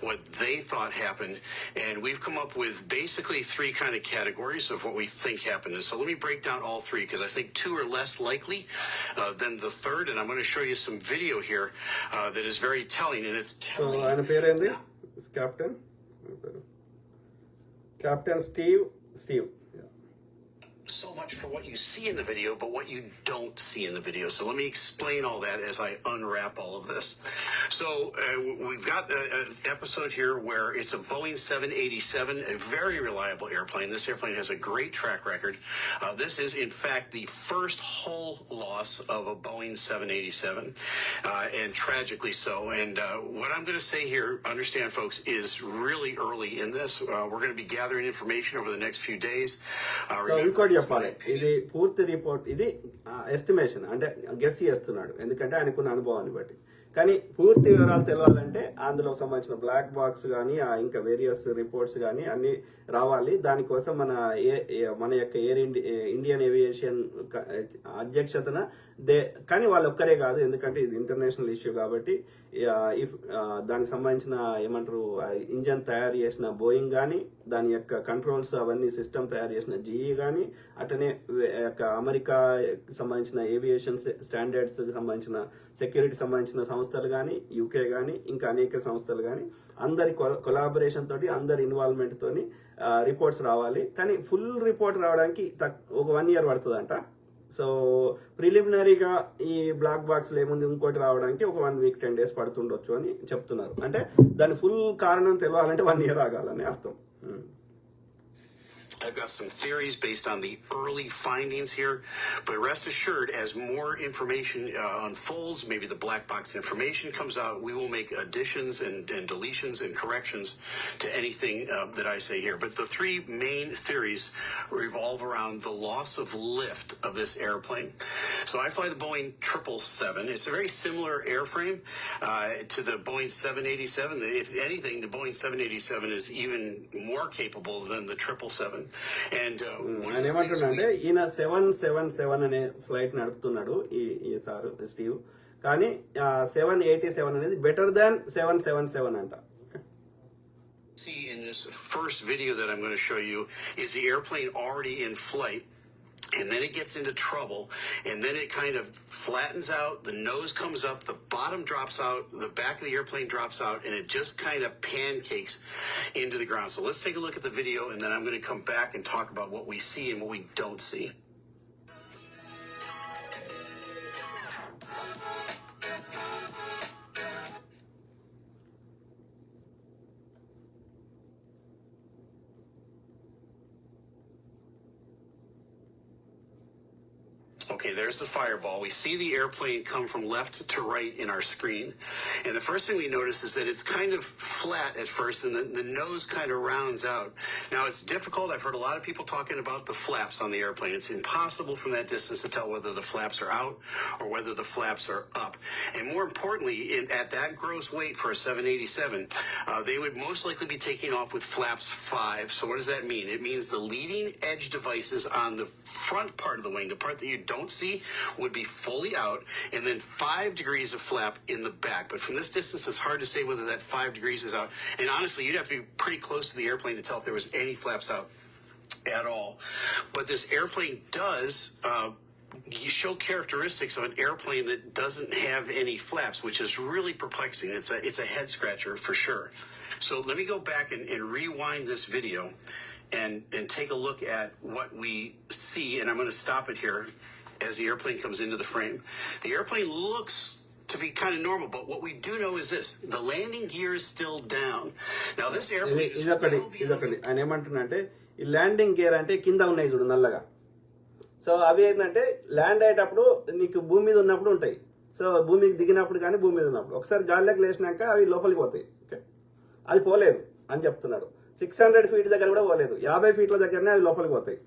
what they thought happened, and we've come up with basically 3 kind of categories of what we think happened. And so let me break down all 3, because I think 2 are less likely than the third, and I'm going to show you some video here that is very telling, and it's telling. So, ఆయన పేరు ఏంది? Captain Steve. so much for what you see in the video, but what you don't see in the video. So let me explain all that as I unwrap all of this. So we've got an episode here where it's a Boeing 787, a very reliable airplane. This airplane has a great track record. This is, in fact, the first hull loss of a Boeing 787, and tragically so. And what I'm going to say here, understand, folks, is really early in this. We're going to be gathering information over the next few days. So ఇంకోటి చెప్పాలి, ఇది పూర్తి report, ఇది estimation, అంటే guess చేస్తున్నాడు ఎందుకంటే ఆయనకున్న అనుభవాన్ని బట్టి. కానీ పూర్తి వివరాలు తెలవాలంటే అందులో సంబంధించిన బ్లాక్ బాక్స్ కానీ ఇంకా వేరియస్ రిపోర్ట్స్ కానీ అన్ని రావాలి. దానికోసం మన యొక్క ఇండియన్ ఏవియేషన్ అధ్యక్షతన కానీ వాళ్ళు ఒక్కరే కాదు, ఎందుకంటే ఇది ఇంటర్నేషనల్ ఇష్యూ కాబట్టి దానికి సంబంధించిన ఏమంటారు ఇంజన్ తయారు చేసిన బోయింగ్ కానీ, దాని యొక్క కంట్రోల్స్ అవన్నీ సిస్టమ్ తయారు చేసిన GE కానీ, అట్లనే అమెరికా సంబంధించిన ఏవియేషన్ స్టాండర్డ్స్ సంబంధించిన సెక్యూరిటీ సంబంధించిన సంస్థలు కానీ, UK కానీ, ఇంకా అనేక సంస్థలు కానీ, అందరి కొలాబరేషన్ తోటి, అందరి ఇన్వాల్వ్మెంట్ తోని రిపోర్ట్స్ రావాలి. కానీ ఫుల్ రిపోర్ట్ రావడానికి ఒక 1 year పడుతుందంట. సో ప్రిలిమినరీగా ఈ బ్లాక్ బాక్స్ ఏముంది ఇంకోటి రావడానికి ఒక 1 week 10 days పడుతుండొచ్చు అని చెప్తున్నారు. అంటే దాని ఫుల్ కారణం తెలవాలంటే 1 year ఆగాలని అర్థం. I've got some theories based on the early findings here, but rest assured, as more information unfolds, maybe the black box information comes out, we will make additions and deletions and corrections to anything that I say here. But the 3 main theories revolve around the loss of lift of this airplane. So I fly the Boeing 777. It's a very similar airframe to the Boeing 787. If anything, the Boeing 787 is even more capable than the 777. ఆయన ఏమంటున్నాడంటే ఈయన 777 అనే flight నడుపుతున్నాడు ఈ sir Steve, కానీ 787 అనేది better than 777 అంట. See in this first video that I'm going to show you is the airplane already in flight. And then it gets into trouble, and then it kind of flattens out, the nose comes up, the bottom drops out, the back of the airplane drops out, and it just kind of pancakes into the ground. So let's take a look at the video, and then I'm going to come back and talk about what we see and what we don't see. Okay, there's the fireball. We see the airplane come from left to right in our screen. And the first thing we notice is that it's kind of flat at first, and the nose kind of rounds out. Now, it's difficult. I've heard a lot of people talking about the flaps on the airplane. It's impossible from that distance to tell whether the flaps are out or whether the flaps are up. And more importantly, at that gross weight for a 787, they would most likely be taking off with flaps 5. So what does that mean? It means the leading edge devices on the front part of the wing, the part that you don't see, would be fully out, and then 5 degrees of flap in the back. But from this distance, it's hard to say whether that 5 degrees is out. And honestly, you'd have to be pretty close to the airplane to tell if there was any flaps out at all. But this airplane does you show characteristics of an airplane that doesn't have any flaps, which is really perplexing. It's a head scratcher for sure. So let me go back and rewind this video and take a look at what we see. And I'm going to stop it here as the airplane comes into the frame. The airplane looks to be kind of normal, but what we do know is this: the landing gear is still down. Now this airplane is ఇదొకటి ఆయన ఏమంటున్నాడంటే ఈ landing gear అంటే కింద ఉన్నాయి చూడు నల్లగా. So అవి ఏంటంటే ల్యాండ్ అయ్యేటప్పుడు నీకు భూమి మీద ఉన్నప్పుడు ఉంటాయి. సో భూమికి దిగినప్పుడు కానీ భూమి మీద ఉన్నప్పుడు ఒకసారి గాల్లోకి లేచినాక అవి లోపలికి పోతాయి. ఓకే, అది పోలేదు అని చెప్తున్నాడు. 600 feet దగ్గర కూడా పోలేదు, 50 feet దగ్గరనే అవి లోపలికి పోతాయి.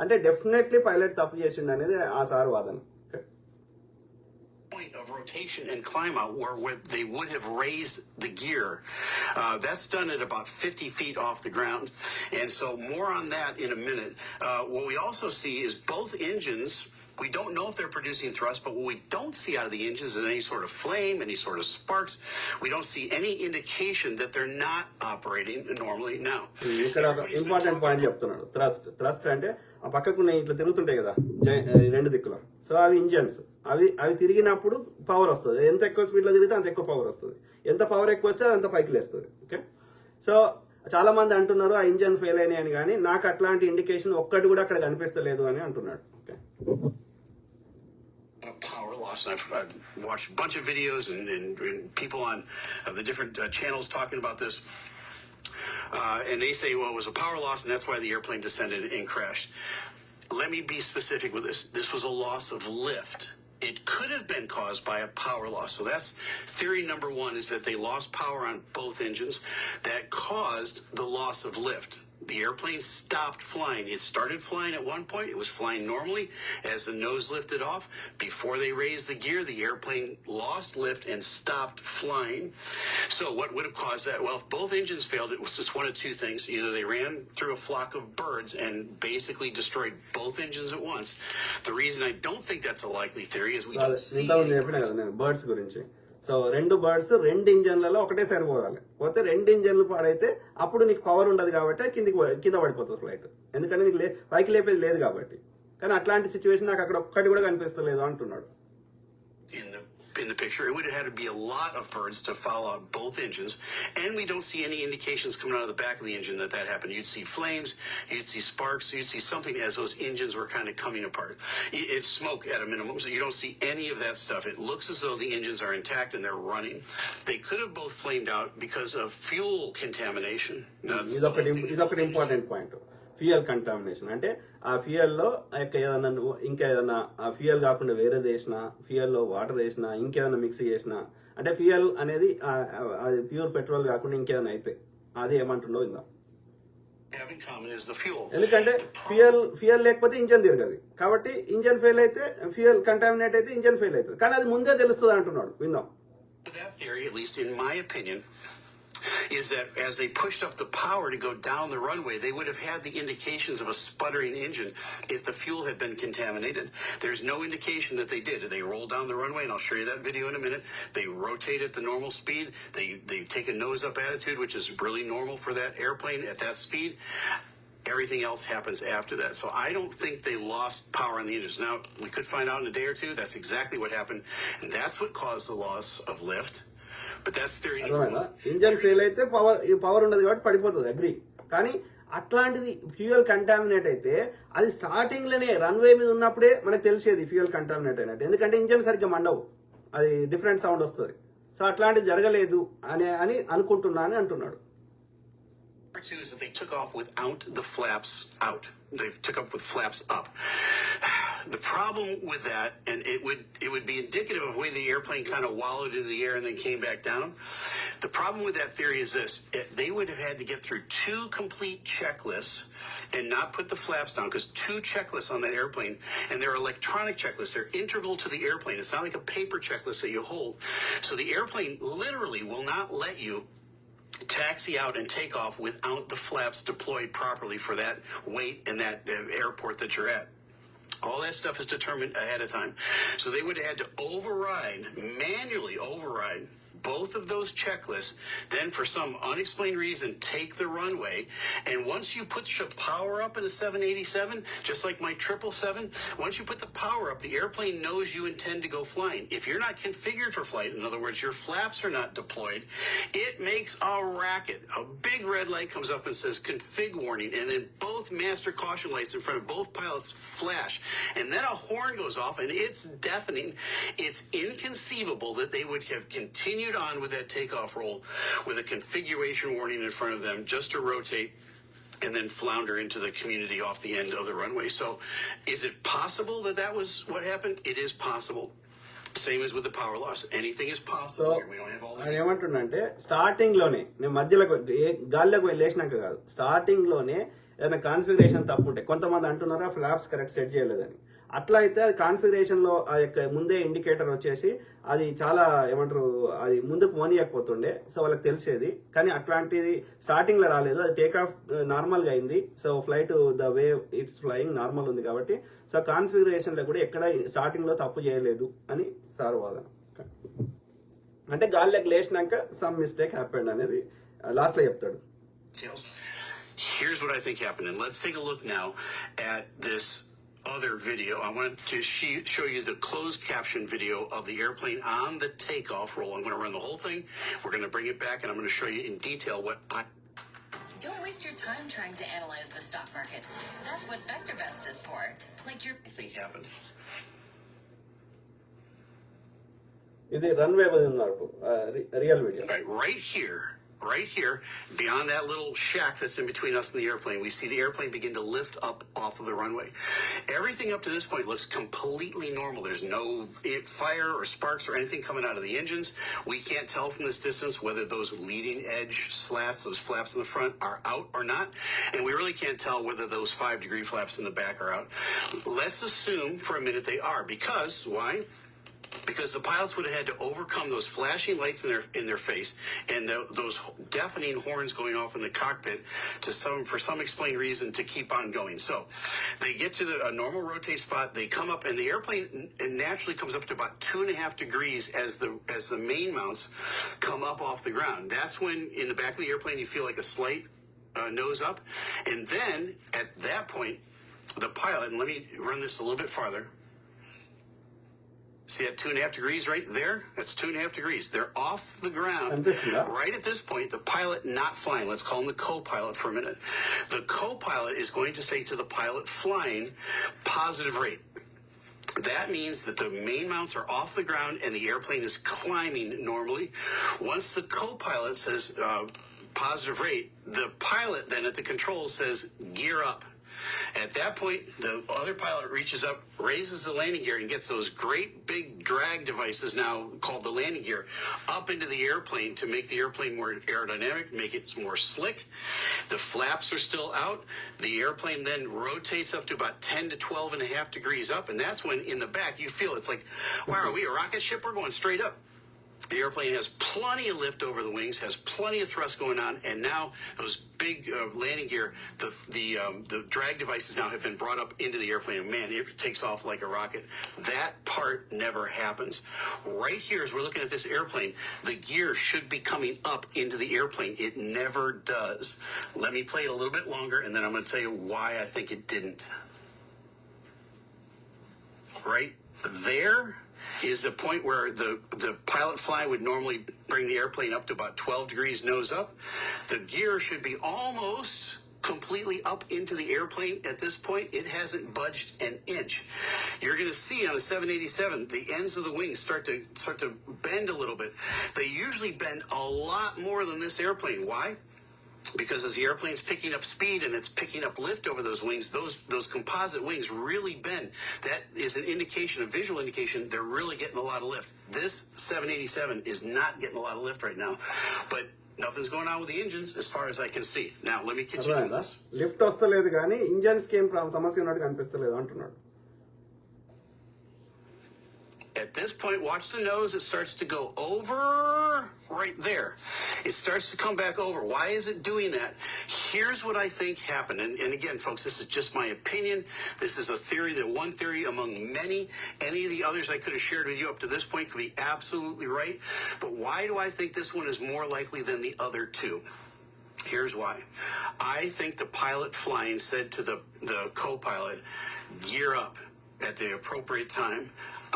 అంటే డెఫినెట్లీ పైలట్ తప్పు చేసిండు అనేది ఆ సార్ వాదన. Point of rotation and climb out where they would have raised the gear. That's done at about 50 feet off the ground. And so more on that in a minute. What we also see is both engines, we don't know if they're producing thrust, but what we don't see out of the engines is any sort of flame, any sort of sparks. We don't see any indication that they're not operating normally now. ఇక్కడ important point చెప్తున్నాడు. Thrust అంటే ఆ పక్కకున్న ఇట్లా తిరుగుతుంటాయి కదా 2 దిక్కులో. So అవి engines, అవి తిరిగినప్పుడు పవర్ వస్తుంది. ఎంత ఎక్కువ స్పీడ్లో తిరిగితే అంత ఎక్కువ పవర్ వస్తుంది. ఎంత పవర్ ఎక్కువ వస్తే అంత పైకి లేస్తుంది. ఓకే, సో చాలా మంది అంటున్నారు ఆ ఇంజన్ ఫెయిల్ అయినాయి అని, కానీ నాకు అట్లాంటి ఇండికేషన్ ఒక్కటి కూడా అక్కడ కనిపిస్తలేదు అని అంటున్నాడు. Okay. Power loss. I've watched a bunch of videos and people on the different channels talking about this. And they say, well, it was a power loss and that's why the airplane descended and crashed. Let me be specific with this. This was a loss of lift. It could have been caused by a power loss. So that's theory number one, is that they lost power on both engines. That caused the loss of lift. The airplane stopped flying. It started flying at one point. It was flying normally as the nose lifted off. Before they raised the gear, the airplane lost lift and stopped flying. So what would have caused that? Well, if both engines failed, it was just one of two things. Either they ran through a flock of birds and basically destroyed both engines at once. The reason I don't think that's a likely theory is we don't see any birds. Birds గురించి. So 2 birds 2 ఇంజన్లలో ఒకటే సరిపోవాలి. పోతే 2 ఇంజన్లు పాడైతే అప్పుడు నీకు power ఉండదు కాబట్టి కింద పడిపోతుంది ఫ్లైట్. ఎందుకంటే నీకు పైకి లేపేది లేదు కాబట్టి. కానీ అట్లాంటి సిచ్యువేషన్ నాకు అక్కడ ఒక్కటి కూడా కనిపిస్తలేదు అంటున్నాడు. In the picture, it would have had to be a lot of birds to foul out both engines, and we don't see any indications coming out of the back of the engine that happened. You'd see flames, you'd see sparks, you'd see something as those engines were kind of coming apart. It's smoke at a minimum, so you don't see any of that stuff. It looks as though the engines are intact and they're running. They could have both flamed out because of fuel contamination. ఇదొకటి important point. Fuel contamination అంటే ఆ ఫ్యూయల్లో ఏదైనా ఇంకా ఏదైనా ఆ fuel కాకుండా వేరే వేసినా, ఫ్యూయల్లో వాటర్ వేసినా, ఇంకేదైనా మిక్స్ చేసినా, అంటే ఫ్యూయల్ అనేది అది ప్యూర్ పెట్రోల్ కాకుండా ఇంకేదైనా అయితే అది ఏమంటుండో ఇందా. ఎందుకంటే ఫ్యూయల్ లేకపోతే ఇంజన్ తిరగదు కాబట్టి ఇంజన్ ఫెయిల్ అయితే, ఫ్యూయల్ కంటామినేట్ అయితే ఇంజన్ ఫెయిల్ అవుతుంది. కానీ అది ముందే తెలుస్తుంది అంటున్నాడు. విందాం. That theory, at least in my opinion, is that as they pushed up the power to go down the runway, they would have had the indications of a sputtering engine if the fuel had been contaminated. There's no indication that they did. They rolled down the runway, and I'll show you that video in a minute. They rotate at the normal speed. They take a nose-up attitude, which is really normal for that airplane at that speed. Everything else happens after that. So I don't think they lost power on the engines. Now, we could find out in a day or two. That's exactly what happened, and that's what caused the loss of lift. Engine fail అయితే power ఉండదు కాబట్టి పడిపోతుంది, agri. కానీ అట్లాంటిది fuel contaminate అయితే అది starting లోనే runway మీద ఉన్నప్పుడే మనకు తెలిసేది ఫ్యూయల్ కంటామినేట్ అయినట్టు. ఎందుకంటే ఇంజన్ సరిగ్గా మండవు, అది డిఫరెంట్ సౌండ్ వస్తుంది. సో అట్లాంటిది జరగలేదు అని అనుకుంటున్నా అని అంటున్నాడు. Number two is that they took off without the flaps out. They took up with flaps up. The problem with that, and it would be indicative of the way the airplane kind of wallowed into the air and then came back down. The problem with that theory is this: they would have had to get through 2 complete checklists and not put the flaps down, because 2 checklists on that airplane, and they're electronic checklists. They're integral to the airplane. It's not like a paper checklist that you hold. So the airplane literally will not let you taxi out and take off without the flaps deployed properly for that weight and that airport that you're at. All that stuff is determined ahead of time. So they would have had to manually override both of those checklists, then for some unexplained reason take the runway. And once you put your power up in a 787, just like my 777, once you put the power up, the airplane knows you intend to go flying. If you're not configured for flight, in other words, your flaps are not deployed, it makes a racket. A big red light comes up and says config warning, and then both master caution lights in front of both pilots flash, and then a horn goes off, and it's deafening. It's inconceivable that they would have continued on with that takeoff roll with a configuration warning in front of them just to rotate and then flounder into the community off the end of the runway. So is it possible that was what happened? It is possible. Same as with the power loss. Anything is possible. So, we don't have all the details. ఏమంటున్నంటే starting లోనే నేను మధ్యలోకి గాల్లోకి లేచినాక కాదు, starting లోనే ఏదైనా configuration తప్పు ఉంటే, కొంతమంది అంటున్నారా ఫ్లాప్స్ కరెక్ట్ సెట్ చేయలేదని. అట్లా అయితే అది కాన్ఫిగరేషన్లో ఆ యొక్క ముందే ఇండికేటర్ వచ్చేసి అది చాలా అది ముందుకు పోనీయకపోతుండే. సో వాళ్ళకి తెలిసేది, కానీ అట్లాంటిది స్టార్టింగ్లో రాలేదు. అది టేక్ ఆఫ్ నార్మల్గా అయింది. So flight the way it's flying normal ఉంది కాబట్టి సో కాన్ఫిగరేషన్లో కూడా ఎక్కడ స్టార్టింగ్లో తప్పు చేయలేదు అని సార్ వాదన. అంటే గాల్లోకి లేచినాక సమ్ మిస్టేక్ హ్యాపెండ్ అనేది లాస్ట్లో చెప్తాడు. Here's what I think happened, and let's take a look now at this other video. I want to show you the closed caption video of the airplane on the takeoff roll. I'm going to run the whole thing. We're going to bring it back, and I'm going to show you in detail what waste your time trying to analyze the stock market. That's what VectorVest is for. Like your I think happened. ఇది runway మీద ఉన్నారు real video. All right, right here, beyond that little shack that's in between us and the airplane, we see the airplane begin to lift up off of the runway. Everything up to this point looks completely normal. There's no fire or sparks or anything coming out of the engines. We can't tell from this distance whether those leading edge slats, those flaps in the front, are out or not. And we really can't tell whether those 5-degree flaps in the back are out. Let's assume for a minute they are, because why? Because the pilots would have had to overcome those flashing lights in their face and those deafening horns going off in the cockpit for some explained reason to keep on going. So they get to a normal rotate spot. They come up, and the airplane naturally comes up to about 2.5 degrees as the main mounts come up off the ground. That's when in the back of the airplane you feel like a slight nose up, and then at that point the pilot, and let me run this a little bit farther. See that 2.5 degrees right there? That's 2.5 degrees. They're off the ground. Right at this point, the pilot not flying, let's call him the co-pilot for a minute. The co-pilot is going to say to the pilot flying, positive rate. That means that the main mounts are off the ground and the airplane is climbing normally. Once the co-pilot says positive rate, the pilot then at the controls says gear up. At that point, the other pilot reaches up, raises the landing gear, and gets those great big drag devices now called the landing gear up into the airplane to make the airplane more aerodynamic, make it more slick. The flaps are still out. The airplane then rotates up to about 10 to 12.5 degrees up, and that's when in the back you feel it's like, wow, are we a rocket ship? We're going straight up. The airplane has plenty of lift over the wings, has plenty of thrust going on, and now those big landing gear, the drag devices now have been brought up into the airplane. And man, it takes off like a rocket. That part never happens. Right here, as we're looking at this airplane, the gear should be coming up into the airplane. It never does. Let me play it a little bit longer, and then I'm going to tell you why I think it didn't. Right there is a point where the pilot fly would normally bring the airplane up to about 12 degrees nose up. The gear should be almost completely up into the airplane at this point. It hasn't budged an inch. You're going to see on a 787, the ends of the wings start to bend a little bit. They usually bend a lot more than this airplane. Why? Because as the airplane's picking up speed and it's picking up lift over those wings, those composite wings really bend. That is an indication, a visual indication, they're really getting a lot of lift. This 787 is not getting a lot of lift right now, but nothing's going on with the engines as far as I can see. Now, let me continue this. Lift వస్తలేదు కానీ ఇంజన్స్కి ఏం సమస్య ఉన్నట్టు కనిపిస్తలేదు అంటున్నాడు. At this point, watch the nose. It starts to go over right there. It starts to come back over. Why is it doing that? Here's what I think happened. And again, folks, this is just my opinion. This is a theory, one theory among many. Any of the others I could have shared with you up to this point could be absolutely right. But why do I think this one is more likely than the other two? Here's why. I think the pilot flying said to the co-pilot, gear up at the appropriate time.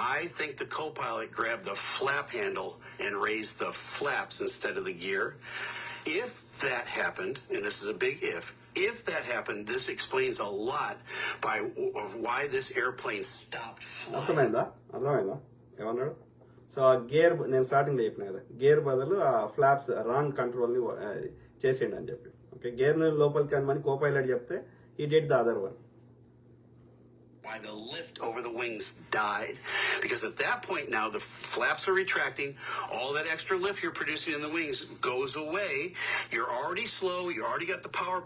I think the co-pilot grabbed the flap handle and raised the flaps instead of the gear. If that happened, and this is a big if that happened, this explains a lot of why this airplane stopped flying. అర్థమైందా ఏమన్నాడు? So ఆ gear నేను స్టార్టింగ్లో చెప్పిన కదా, gear బదులు ఆ flops wrong కంట్రోల్ని చేసిండు అని చెప్పి. ఓకే, గేర్ని లోపలికి అనమని కో-పైలట్ చెప్తే he did the other one. Why the lift over the wings died. Because at that point now, the flaps are retracting. All that extra lift you're producing in the wings goes away. You're already slow. You already got the power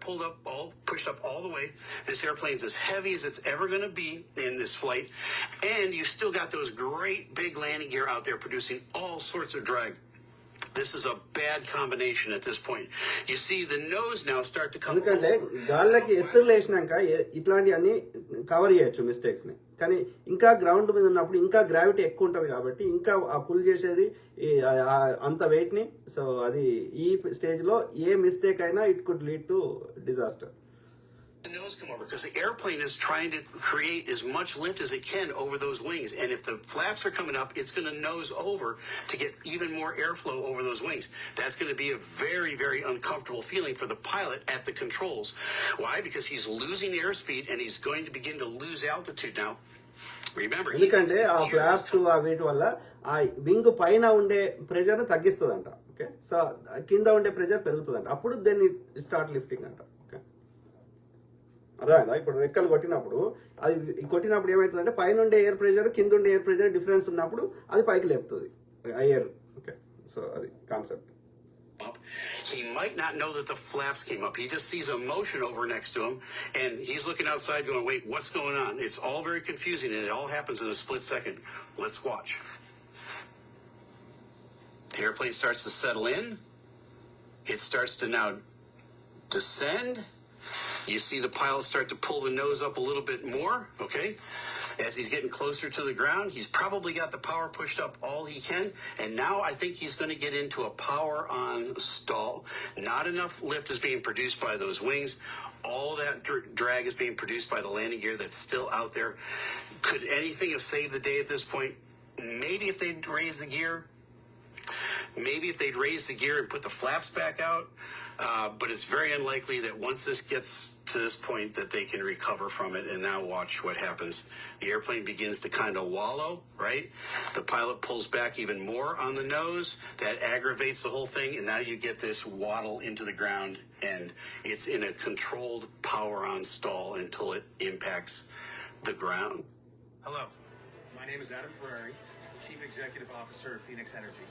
pushed up all the way. This airplane's as heavy as it's ever going to be in this flight. And you still got those great big landing gear out there producing all sorts of drag. This is a bad combination at this point. You see the nose now start to come ఎందుకంటే గాల్లోకి ఎత్తులు లేచినాక ఇట్లాంటివన్నీ cover చేయొచ్చు మిస్టేక్స్ని, కానీ ఇంకా ground మీద ఉన్నప్పుడు ఇంకా గ్రావిటీ ఎక్కువ ఉంటుంది కాబట్టి ఇంకా ఆ పుల్ చేసేది అంత వెయిట్ని. సో అది ఈ స్టేజ్లో ఏ మిస్టేక్ అయినా it could lead to disaster. the nose come over because the airplane is trying to create as much lift as it can over those wings. And if the flaps are coming up, it's going to nose over to get even more airflow over those wings. That's going to be a very, very uncomfortable feeling for the pilot at the controls. Why? Because he's losing airspeed and he's going to begin to lose altitude now. Remember, he thinks ఎందుకంటే ఆ the air is flops ఆ వీటి వల్ల ఆ wing పైన ఉండే pressure తగ్గిస్తుందంట. Okay, so కింద ఉండే ప్రెషర్ పెరుగుతుందంట. అప్పుడు దెన్ స్టార్ట్ లిఫ్టింగ్ అంట. ఓకే, అర్థమైందా? ఇప్పుడు రెక్కలు కొట్టినప్పుడు అది కొట్టినప్పుడు ఏమవుతుందంటే పైన ఉండే ఎయిర్ ప్రెషర్ కింద ఉండే ఎయిర్ ప్రెషర్ డిఫరెన్స్ ఉన్నప్పుడు అది పైకి లేపుతుంది ఎయిర్. ఓకే, సో అది concept. up. He might not know that the flaps came up. He just sees a motion over next to him, and he's looking outside going, wait, what's going on? It's all very confusing, and it all happens in a split second. Let's watch. The airplane starts to settle in. It starts to now descend. You see the pilot start to pull the nose up a little bit more, okay? As he's getting closer to the ground, he's probably got the power pushed up all he can. And now I think he's going to get into a power on stall. Not enough lift is being produced by those wings. All that drag is being produced by the landing gear that's still out there. Could anything have saved the day at this point? Maybe if they'd raised the gear. Maybe if they'd raised the gear and put the flaps back out. But it's very unlikely that once this gets to this point that they can recover from it. And now watch what happens. The airplane begins to kind of wallow, right? The pilot pulls back even more on the nose. That aggravates the whole thing. And now you get this waddle into the ground. And it's in a controlled power on stall until it impacts the ground. Hello, my name is Adam Ferrari, Chief Executive Officer of Phoenix Energy.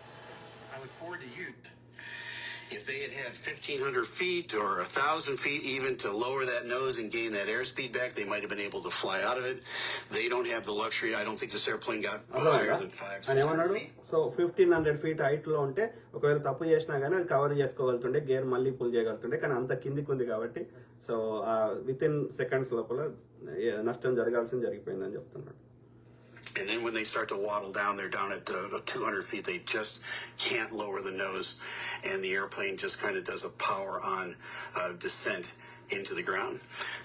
I look forward to you. If they had had 1,500 feet or 1,000 feet even to lower that nose and gain that airspeed back, they might have been able to fly out of it. They don't have the luxury. I don't think this airplane got higher than 500-600 feet. So 1500 feet height లో ఉంటే ఒకవేళ తప్పు చేసినా కానీ అది cover చేసుకోగలుగుతుండే, gear మళ్ళీ pull చేయగలుగుతుండే. కానీ అంత కిందికి ఉంది కాబట్టి సో విత్ ఇన్ సెకండ్స్ లోపల నష్టం జరగాల్సింది జరిగిపోయిందని చెప్తున్నాడు. And then when they start to waddle down, they're down at 200 feet. They just can't lower the nose, and the airplane just kind of does a power on descent into the ground.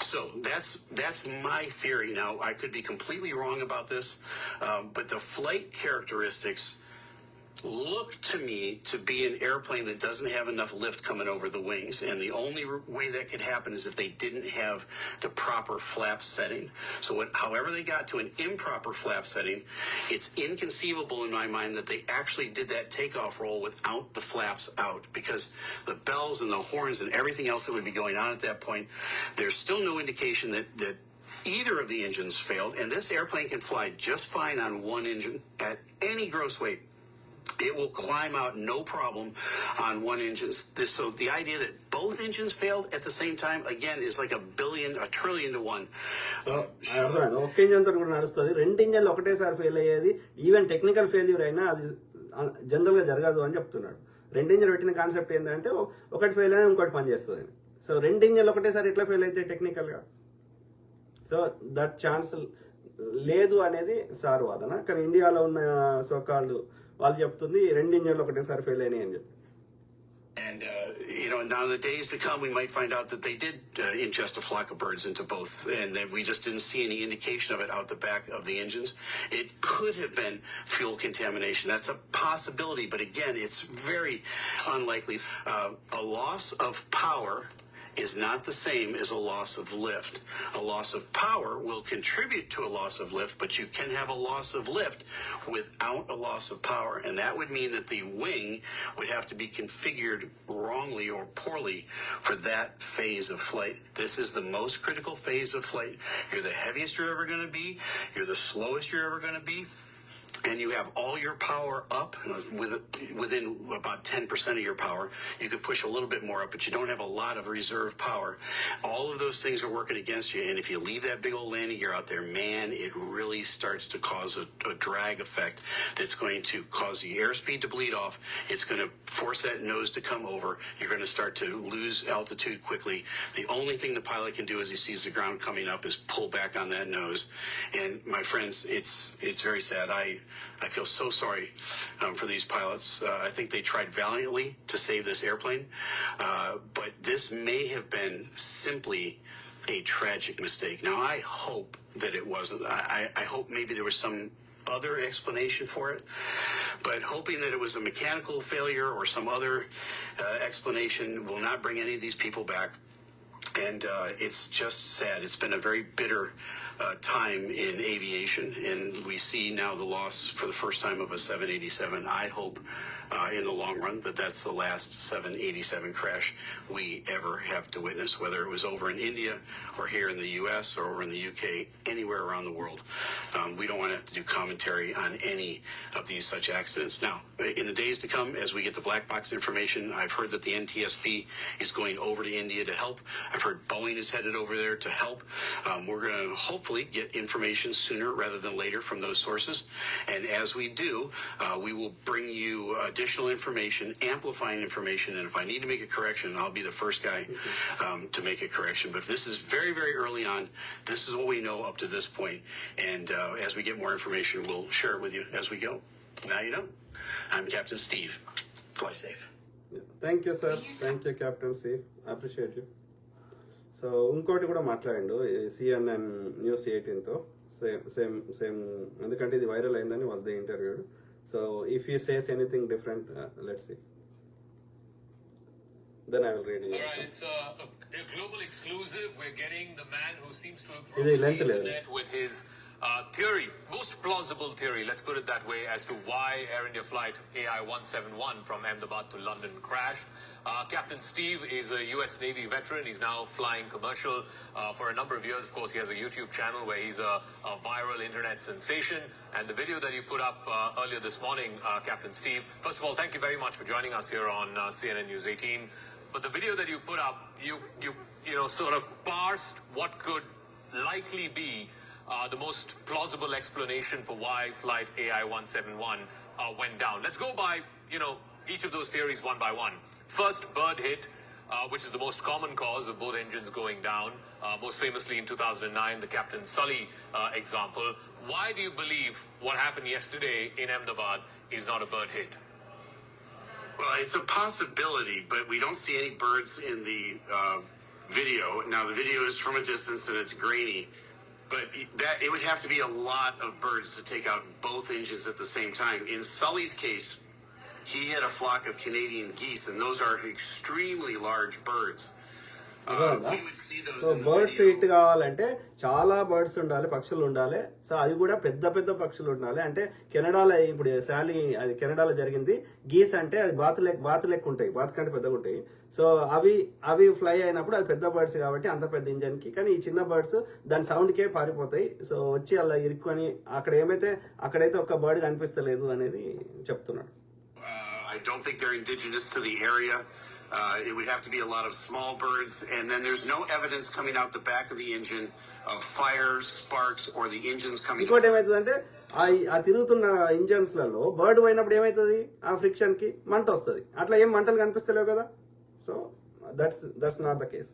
So that's my theory. Now, I could be completely wrong about this, but the flight characteristics look to me to be an airplane that doesn't have enough lift coming over the wings. And the only way that could happen is if they didn't have the proper flap setting. So however they got to an improper flap setting, it's inconceivable in my mind that they actually did that takeoff roll without the flaps out, because the bells and the horns and everything else that would be going on at that point, there's still no indication that either of the engines failed. And this airplane can fly just fine on one engine at any gross weight. It will climb out no problem on one engine. So the idea that both engines failed at the same time, again, is like a trillion to one. అర్థమైంది. ఒక్క engine తో కూడా నడుస్తుంది. రెండు ఇంజన్లు ఒకటేసారి fail అయ్యేది even technical failure అయినా అది జనరల్ గా జరగదు అని చెప్తున్నాడు. రెండు ఇంజన్ పెట్టిన కాన్సెప్ట్ ఏంటంటే ఒకటి ఫెయిల్ అయినా ఇంకోటి పని చేస్తుంది. సో రెండు ఇంజన్లు ఒకటేసారి ఎట్లా ఫెయిల్ అయితే టెక్నికల్ గా, సో దట్ ఛాన్స్ లేదు అనేది సార్ వాదన. కానీ ఇండియాలో ఉన్న సోకాళ్ళు వాళ్ళు చెప్తుంది రెండు ఇంజన్లు ఒకటేసారి ఫెయిల్ అయినాయి అని చెప్పి. And, now in the days to come, we might find out that they did ingest a flock of birds into both, and that we just didn't see any indication of it out the back of the engines. It could have been fuel contamination. That's a possibility, but again, it's very unlikely. A loss of power is not the same as a loss of lift. A loss of power will contribute to a loss of lift, but you can have a loss of lift without a loss of power. And that would mean that the wing would have to be configured wrongly or poorly for that phase of flight. This is the most critical phase of flight. You're the heaviest you're ever going to be. You're the slowest you're ever going to be. And you have all your power up within about 10% of your power. You could push a little bit more up, but you don't have a lot of reserve power. All of those things are working against you. And if you leave that big old landing gear out there, man, it really starts to cause a drag effect that's going to cause the airspeed to bleed off. It's going to force that nose to come over. You're going to start to lose altitude quickly. The only thing the pilot can do as he sees the ground coming up is pull back on that nose. And my friends, it's very sad. I feel so sorry for these pilots. I think they tried valiantly to save this airplane, but this may have been simply a tragic mistake. Now, I hope that it wasn't. I hope maybe there was some other explanation for it, but hoping that it was a mechanical failure or some other explanation will not bring any of these people back. And it's just sad. It's been a very bitter time in aviation, and we see now the loss for the first time of a 787. I hope in the long run that that's the last 787 crash we ever have to witness, whether it was over in India or here in the U.S. or over in the UK, anywhere around the world. We don't want to have to do commentary on any of these such accidents. Now, in the days to come, as we get the black box information, I've heard that the NTSB is going over to India to help. I've heard Boeing is headed over there to help. We're going to hopefully get information sooner rather than later from those sources. And as we do, we will bring you additional information, amplifying information. And if I need to make a correction, I'll be the first guy to make a correction. But this is very, very early on. This is what we know up to this point. And as we get more information, we'll share it with you as we go. Now you know. I'm Captain Steve. Fly safe. Thank you sir, thank you captain sieve, appreciate you. So ఇంకోటి కూడా మాట్లాడిండు CNN News 18తో same ఎందుకంటే ఇది viral అయిందని వాళ్ళది interview. So if you says anything different, let's see. Then I will read it. All right, it's a global exclusive. We're getting the man who seems to have Is broken it the length internet with his theory, most plausible theory, let's put it that way, as to why Air India flight AI-171 from Ahmedabad to London crashed. Captain Steve is a U.S. Navy veteran. He's now flying commercial for a number of years. Of course, he has a YouTube channel where he's a viral internet sensation. And the video that you put up earlier this morning, Captain Steve, first of all, thank you very much for joining us here on CNN News 18. But the video that you put up, you know, sort of parsed what could likely be the most plausible explanation for why flight AI-171 went down. Let's go by, you know, each of those theories one by one. First, bird hit, which is the most common cause of both engines going down, most famously in 2009, the Captain Sully example. Why do you believe what happened yesterday in Ahmedabad is not a bird hit? Well, it's a possibility, but we don't see any birds in the video. Now, the video is from a distance and it's grainy, but it would have to be a lot of birds to take out both engines at the same time. In Sully's case, he had a flock of Canadian geese, and those are extremely large birds. We would see those so in the birds video. Hit కావాలంటే చాలా birds ఉండాలి, పక్షులు ఉండాలి. So అది కూడా పెద్ద పెద్ద పక్షులు ఉండాలి. అంటే కెనడాలో ఇప్పుడు శాలీ అది కెనడాలో జరిగింది. గీస్ అంటే అది బాతు లెక్క ఉంటాయి, బాతు కంటే పెద్దగా ఉంటాయి. సో అవి ఫ్లై అయినప్పుడు అవి పెద్ద బర్డ్స్ కాబట్టి అంత పెద్ద ఇంజన్కి. కానీ ఈ చిన్న బర్డ్స్ దాని సౌండ్కే పారిపోతాయి. సో వచ్చి అలా ఇరుక్కొని అక్కడైతే ఒక బర్డ్ కనిపిస్తలేదు అనేది చెప్తున్నాడు. I don't think they're indigenous to the area. It would have to be a lot of small birds, and then there's no evidence coming out the back of the engine of fire, sparks, or the engines coming. ఇంకోటి ఏమవుతుందంటే ఆ తిరుగుతున్న engines లలో bird పోయినప్పుడు ఏమవుతుంది, ఆ friction కి మంట వస్తుంది. అట్లా ఏం మంటలు కనిపిస్తలేవు కదా. So that's not the case.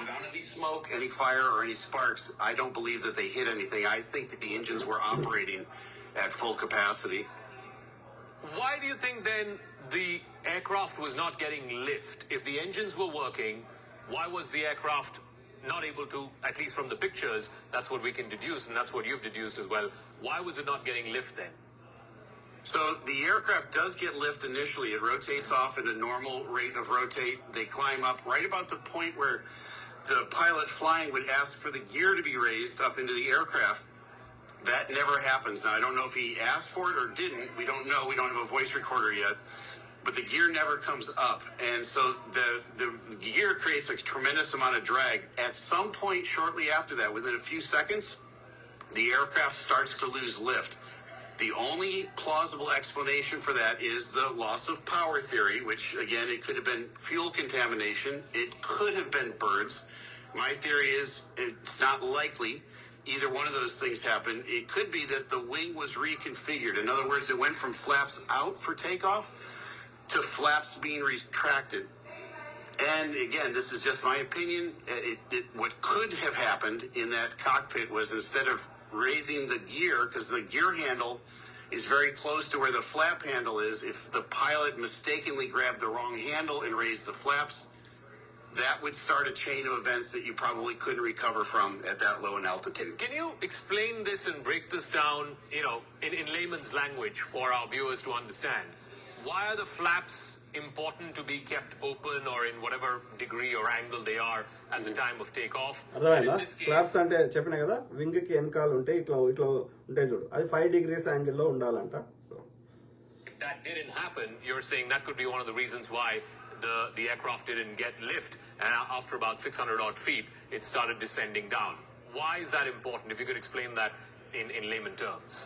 Without any smoke, any fire, or any sparks, I don't believe that they hit anything. I think that the engines were operating at full capacity. Why do you think then the aircraft was not getting lift? If the engines were working, why was the aircraft not able to, at least from the pictures, that's what we can deduce, and that's what you've deduced as well, why was it not getting lift then? So the aircraft does get lift initially. It rotates off at a normal rate of rotate. They climb up right about the point where the pilot flying would ask for the gear to be raised up into the aircraft. That never happens. Now, I don't know if he asked for it or didn't. We don't know. We don't have a voice recorder yet. But the gear never comes up. And so the gear creates a tremendous amount of drag. At some point shortly after that, within a few seconds, the aircraft starts to lose lift. The only plausible explanation for that is the loss of power theory, which, again, it could have been fuel contamination. It could have been birds. My theory is it's not likely either one of those things happened. It could be that the wing was reconfigured. In other words, it went from flaps out for takeoff to flaps being retracted. And again, this is just my opinion. What could have happened in that cockpit was, instead of raising the gear, because the gear handle is very close to where the flap handle is, if the pilot mistakenly grabbed the wrong handle and raised the flaps, that would start a chain of events that you probably couldn't recover from at that low in altitude. Can you explain this and break this down, in layman's language for our viewers to understand? Why are the flaps important to be kept open or in whatever degree or angle they are at the time of takeoff? And అర్థమైందా? in this case, flops అంటే చెప్పినా కదా, wing కి వెనకాల ఉంటాయి, ఇట్లా ఇట్లా ఉంటాయి చూడు, అది 5 degrees యాంగిల్లో ఉండాలంట. So if that didn't happen, you're saying that could be one of the reasons why the aircraft didn't get lift, and after about 600 odd feet, it started descending down. Why is that important? If you could explain that in layman terms.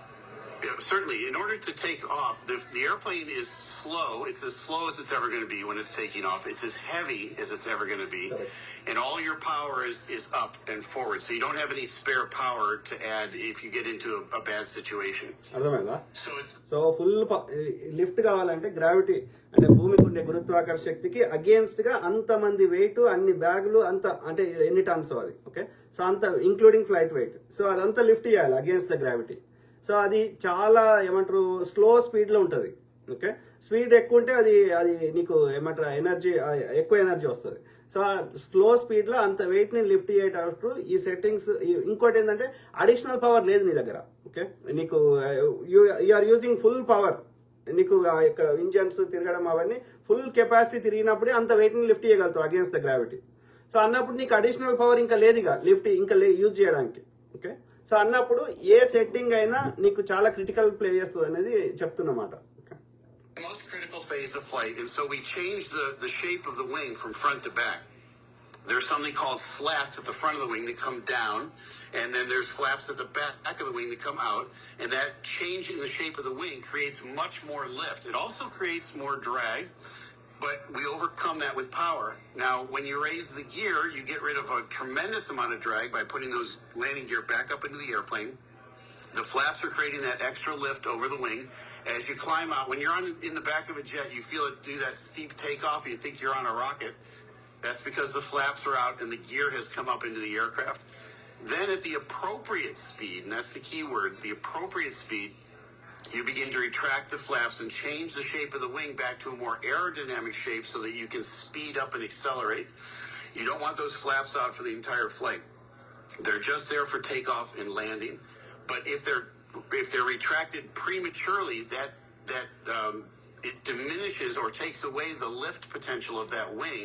Yeah, certainly. In order to take off, the airplane is slow. It's as slow as it's ever going to be when it's taking off. It's as heavy as it's ever going to be. And all your power is up and forward. So you don't have any spare power to add if you get into a bad situation. అర్థమైందా? So so full lift కావాలంటే gravity అంటే భూమికి ఉండే గురుత్వాకర్షణ శక్తికి against గా అంతమంది wait, అన్ని బ్యాగులు, అంత అంటే ఎన్ని టన్స్ అది, ఓకే. సో అంత ఇంక్లూడింగ్ ఫ్లైట్ వెయిట్, సో అదంతా లిఫ్ట్ చేయాలి అగేన్స్ట్ ద గ్రావిటీ. సో అది చాలా ఏమంటారు స్లో స్పీడ్ లో ఉంటుంది, ఓకే. స్పీడ్ ఎక్కువ ఉంటే అది అది నీకు ఏమంటారు ఎనర్జీ, ఎక్కువ ఎనర్జీ వస్తుంది. సో స్లో స్పీడ్ లో అంత వెయిట్ ని లిఫ్ట్ చేసేటప్పుడు ఈ సెట్టింగ్స్. ఇంకోటి ఏంటంటే అడిషనల్ పవర్ లేదు నీ దగ్గర, ఓకే. నీకు ఆర్ యూజింగ్ ఫుల్ పవర్, నీకు ఆ యొక్క ఇంజన్స్ తిరగడం అవన్నీ ఫుల్ కెపాసిటీ తిరిగినప్పుడే అంత వెయిట్ ని లిఫ్ట్ చేయగలుగుతావు అగేన్స్ట్ ద గ్రావిటీ. సో అన్నప్పుడు నీకు అడిషనల్ పవర్ ఇంకా లేదు ఇక లిఫ్ట్ ఇంకా యూజ్ చేయడానికి, ఓకే. సో అన్నప్పుడు ఏ సెట్టింగ్ అయినా నీకు చాలా క్రిటికల్ ప్లే చేస్తుంది అనేది చెప్తున్నమాట. the most critical phase of flight, and so we change the shape of the wing from front to back. There's something called slats at the front of the wing that come down, and then there's flaps at the back of the wing that come out, and that change in the shape of the wing creates much more lift. It also creates more drag, but we overcome that with power. Now, when you raise the gear, you get rid of a tremendous amount of drag by putting those landing gear back up into the airplane. The flaps are creating that extra lift over the wing. As you climb out, when you're in the back of a jet, you feel it do that steep takeoff, you think you're on a rocket. That's because the flaps are out and the gear has come up into the aircraft. Then at the appropriate speed, and that's the key word, the appropriate speed, you begin to retract the flaps and change the shape of the wing back to a more aerodynamic shape so that you can speed up and accelerate. You don't want those flaps out for the entire flight. They're just there for takeoff and landing. But if they're retracted prematurely, it diminishes or takes away the lift potential of that wing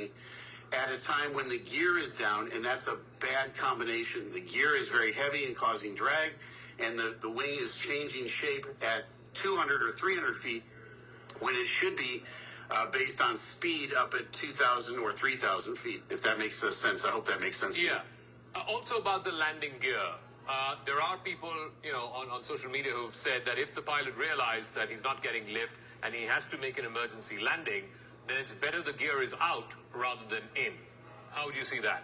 at a time when the gear is down, and that's a bad combination. The gear is very heavy and causing drag, and the wing is changing shape at 200 or 300 feet when it should be based on speed up at 2,000 or 3,000 feet, if that makes sense. I hope that makes sense. Yeah. Also about the landing gear. There are people, on social media who've said that if the pilot realized that he's not getting lift and he has to make an emergency landing, then it's better the gear is out rather than in. How would you see that?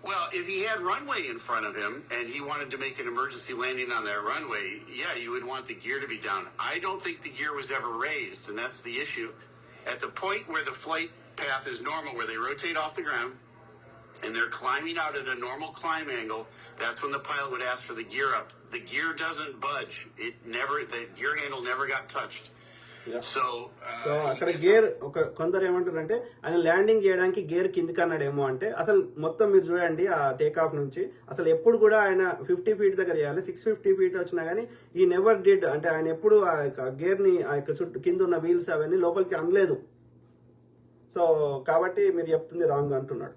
Well, if he had runway in front of him and he wanted to make an emergency landing on that runway, yeah, you would want the gear to be down. I don't think the gear was ever raised, and that's the issue. At the point where the flight path is normal, where they rotate off the ground, and they're climbing out at a normal climb angle, that's when the pilot would ask for the gear up. The gear doesn't budge. The gear handle never got touched. So అక్కడ gear కొందరు ఏమంటారంటే ఆయన landing చేయడానికి gear కిందికి అన్నాడేమో అంటే, అసలు మొత్తం మీరు చూడండి ఆ టేక్ ఆఫ్ నుంచి అసలు ఎప్పుడు కూడా ఆయన 50 feet దగ్గర చేయాలి. 650 feet వచ్చినా కానీ ఈ నెవర్ డిడ్, అంటే ఆయన ఎప్పుడు ఆ గేర్ ని ఆ యొక్క చుట్టూ కింద ఉన్న వీల్స్ అవన్నీ లోపలికి అనలేదు. సో కాబట్టి మీరు చెప్తుంది రాంగ్ అంటున్నాడు.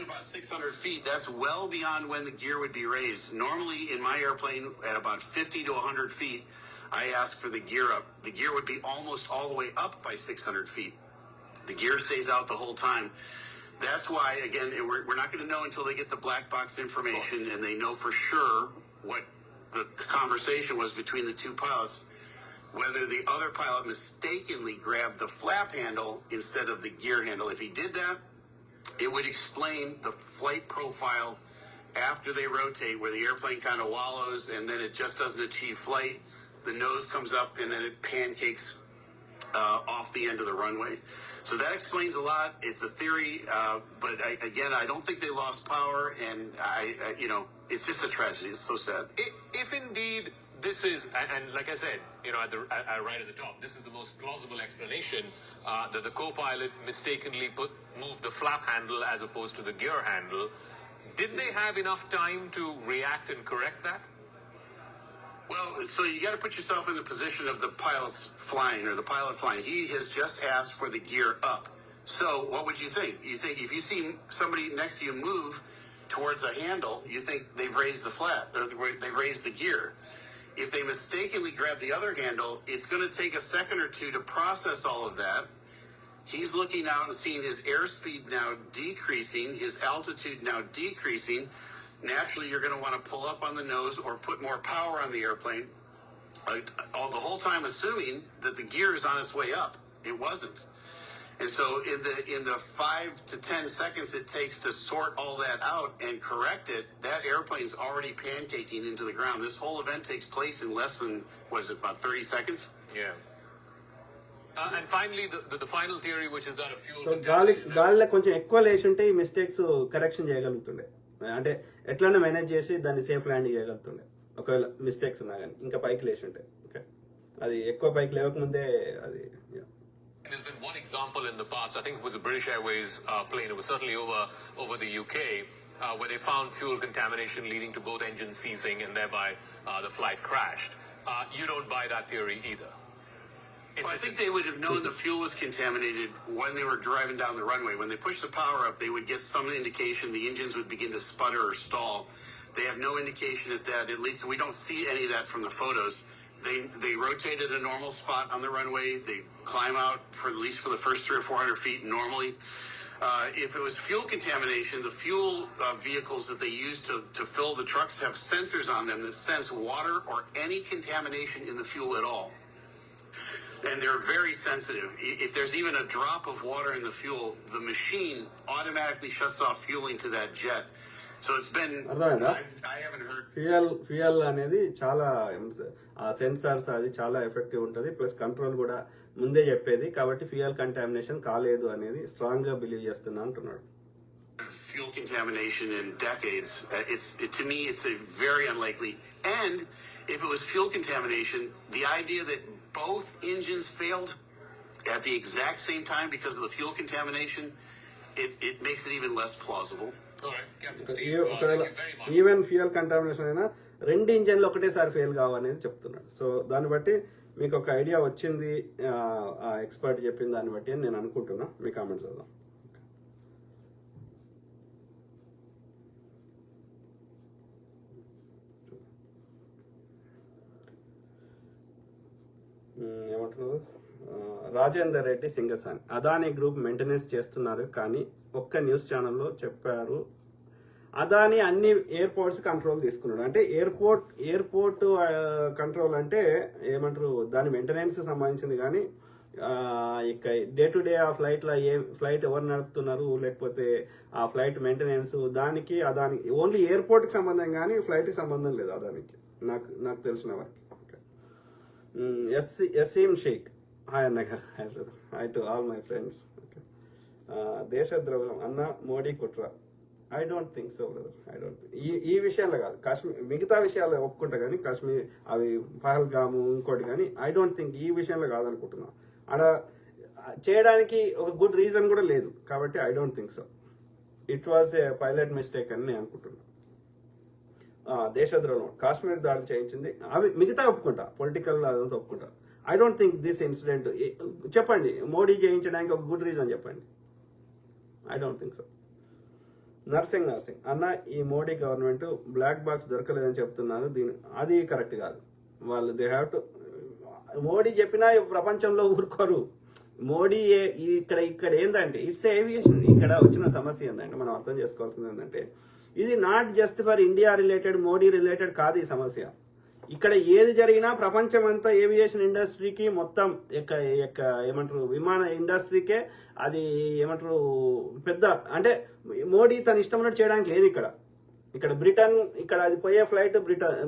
About 600 feet, that's well beyond when the gear would be raised. Normally in my airplane at about 50 to 100 feet, I ask for the gear up. The gear would be almost all the way up by 600 feet. The gear stays out the whole time. That's why, again, we're not going to know until they get the black box information and they know for sure what the conversation was between the two pilots, whether the other pilot mistakenly grabbed the flap handle instead of the gear handle. If he did that, it would explain the flight profile after they rotate, where the airplane kind of wallows and then it just doesn't achieve flight. The nose comes up and then it pancakes off the end of the runway. So that explains a lot. It's a theory, but I don't think they lost power, and it's just a tragedy. It's so sad. If indeed this is, and like I said, right at the top, this is the most plausible explanation that the co-pilot mistakenly moved the flap handle as opposed to the gear handle. Did they have enough time to react and correct that? Well, so you got to put yourself in the position of the pilot's flying or the pilot flying. He has just asked for the gear up. So what would you think? You think if you see somebody next to you move towards a handle, you think they've raised the flap or they've raised the gear. If they mistakenly grab the other handle, it's going to take a second or two to process all of that. He's looking out and seeing his airspeed now decreasing, his altitude now decreasing. Naturally, you're going to want to pull up on the nose or put more power on the airplane. All the whole time assuming that the gear is on its way up. It wasn't. And so in the 5 to 10 seconds it takes to sort all that out and correct it, that airplane's already pancaking into the ground. This whole event takes place in less than, about 30 seconds? Yeah. And finally, the final theory, which is that a fuel so contamination. గాలిలో కొంచెం ఎక్కువ లేచి ఉంటే ఈ mistakes correction చేయగలుగుతుండే, అంటే ఎట్లన్నా manage చేసి దాన్ని సేఫ్ ల్యాండింగ్ చేయగలుగుతుండే ఒకవేళ మిస్టేక్స్ ఉన్నా కానీ, ఇంకా పైకి లేచి ఉంటే. ఓకే, అది ఎక్కువ పైకి లేవకముందే అది. There's been one example in the past. I think it was a British Airways plane. It was certainly over the UK, where they found fuel contamination leading to both engines seizing, and thereby the flight crashed. You don't buy that theory either. Well, I think they would have known the fuel was contaminated when they were driving down the runway. When they pushed the power up, they would get some indication the engines would begin to sputter or stall. They have no indication at that. At least we don't see any of that from the photos. They rotated a normal spot on the runway. They climb out for at least for the first 300 or 400 feet normally. If it was fuel contamination, the fuel vehicles that they use to fill the trucks have sensors on them that sense water or any contamination in the fuel at all. And they're very sensitive. If there's even a drop of water in the fuel, the machine automatically shuts off fueling to that jet. So it's been, I haven't heard. Fuel అనేది చాలా ఆ sensors అది చాలా effective ఉంటుంది, plus control కూడా ముందే చెప్పేది, కాబట్టి ఫ్యూయల్ కంటామినేషన్ కాలేదు అనేది స్ట్రాంగ్ గా బిలీవ్ చేస్తున్నా అంటున్నాడు. Fuel contamination in decades. To me, it's a very unlikely. And if it was fuel contamination, the idea that both engines failed at the exact same time because of the fuel contamination, it makes it even less plausible. All right, Captain Steve, thank you very much. Even fuel contamination అయినా 2 ఇంజన్లు ఒకటేసారి fail కావనేది చెప్తున్నాడు. So దాన్ని బట్టి మీకు ఒక idea వచ్చింది, ఆ ఎక్స్పర్ట్ చెప్పిన దాన్ని బట్టి అని నేను అనుకుంటున్నా. మీ కామెంట్స్ చదువుదాం. ఏమంటున్నారు? రాజేందర్ రెడ్డి సింగసాని, అదానీ గ్రూప్ మెయింటెనెన్స్ చేస్తున్నారు కానీ ఒక్క న్యూస్ ఛానల్లో చెప్పారు అదానీ అన్ని ఎయిర్పోర్ట్స్ కంట్రోల్ తీసుకున్నాడు. అంటే ఎయిర్పోర్ట్ కంట్రోల్ అంటే ఏమంటారు, దాని మెయింటెనెన్స్ సంబంధించింది కానీ ఇక డే టు డే ఆ ఫ్లైట్లో ఫ్లైట్ ఎవరు నడుపుతున్నారు, లేకపోతే ఆ ఫ్లైట్ మెయింటెనెన్స్, దానికి అదానికి ఓన్లీ ఎయిర్పోర్ట్కి సంబంధం కానీ ఫ్లైట్కి సంబంధం లేదు అదానికి, నాకు తెలిసిన వరకు. యసీం షేక్, హాయ్ అన్నగారు, hi brother, hi to all my friends. Okay, దేశద్రోహం అన్న మోడీ కుట్ర, I don't think so brother, I don't think. ఈ విషయాల్లో కాదు, కాశ్మీర్ మిగతా విషయాల్లో ఒప్పుకుంటా కానీ కాశ్మీర్ అవి పహల్గాము ఇంకోటి కానీ ఐ డోంట్ థింక్ ఈ విషయంలో కాదనుకుంటున్నా. ఆడ చేయడానికి ఒక గుడ్ రీజన్ కూడా లేదు, కాబట్టి I don't think so. It was a pilot mistake అని నేను అనుకుంటున్నా. దేశద్రోహం, కాశ్మీర్ దాడి చేయించింది, అవి మిగతా ఒప్పుకుంటా, పొలిటికల్ అదంతా ఒప్పుకుంటా. I don't think this incident, చెప్పండి మోడీ చేయించడానికి ఒక గుడ్ రీజన్ చెప్పండి. I don't think so. Nursing అన్న, ఈ మోడీ గవర్నమెంట్ బ్లాక్ బాక్స్ దొరకలేదని చెప్తున్నారు, అది కరెక్ట్ కాదు. వాళ్ళు దే హ్యావ్ టు, మోడీ చెప్పినా ప్రపంచంలో ఊరుకోరు. మోడీ ఇక్కడ ఏంటంటే ఇట్స్ ఏవియేషన్. ఇక్కడ వచ్చిన సమస్య ఏంటంటే మనం అర్థం చేసుకోవాల్సింది ఏంటంటే ఇది not just for India related, Modi related కాదు ఈ సమస్య. ఇక్కడ ఏది జరిగినా ప్రపంచం అంతా ఏవియేషన్ ఇండస్ట్రీకి మొత్తం ఏమంటారు విమాన ఇండస్ట్రీకే అది ఏమంటారు పెద్ద, అంటే మోడీ తన ఇష్టం ఉన్నట్టు చేయడానికి లేదు. ఇక్కడ బ్రిటన్, ఇక్కడ అది పోయే ఫ్లైట్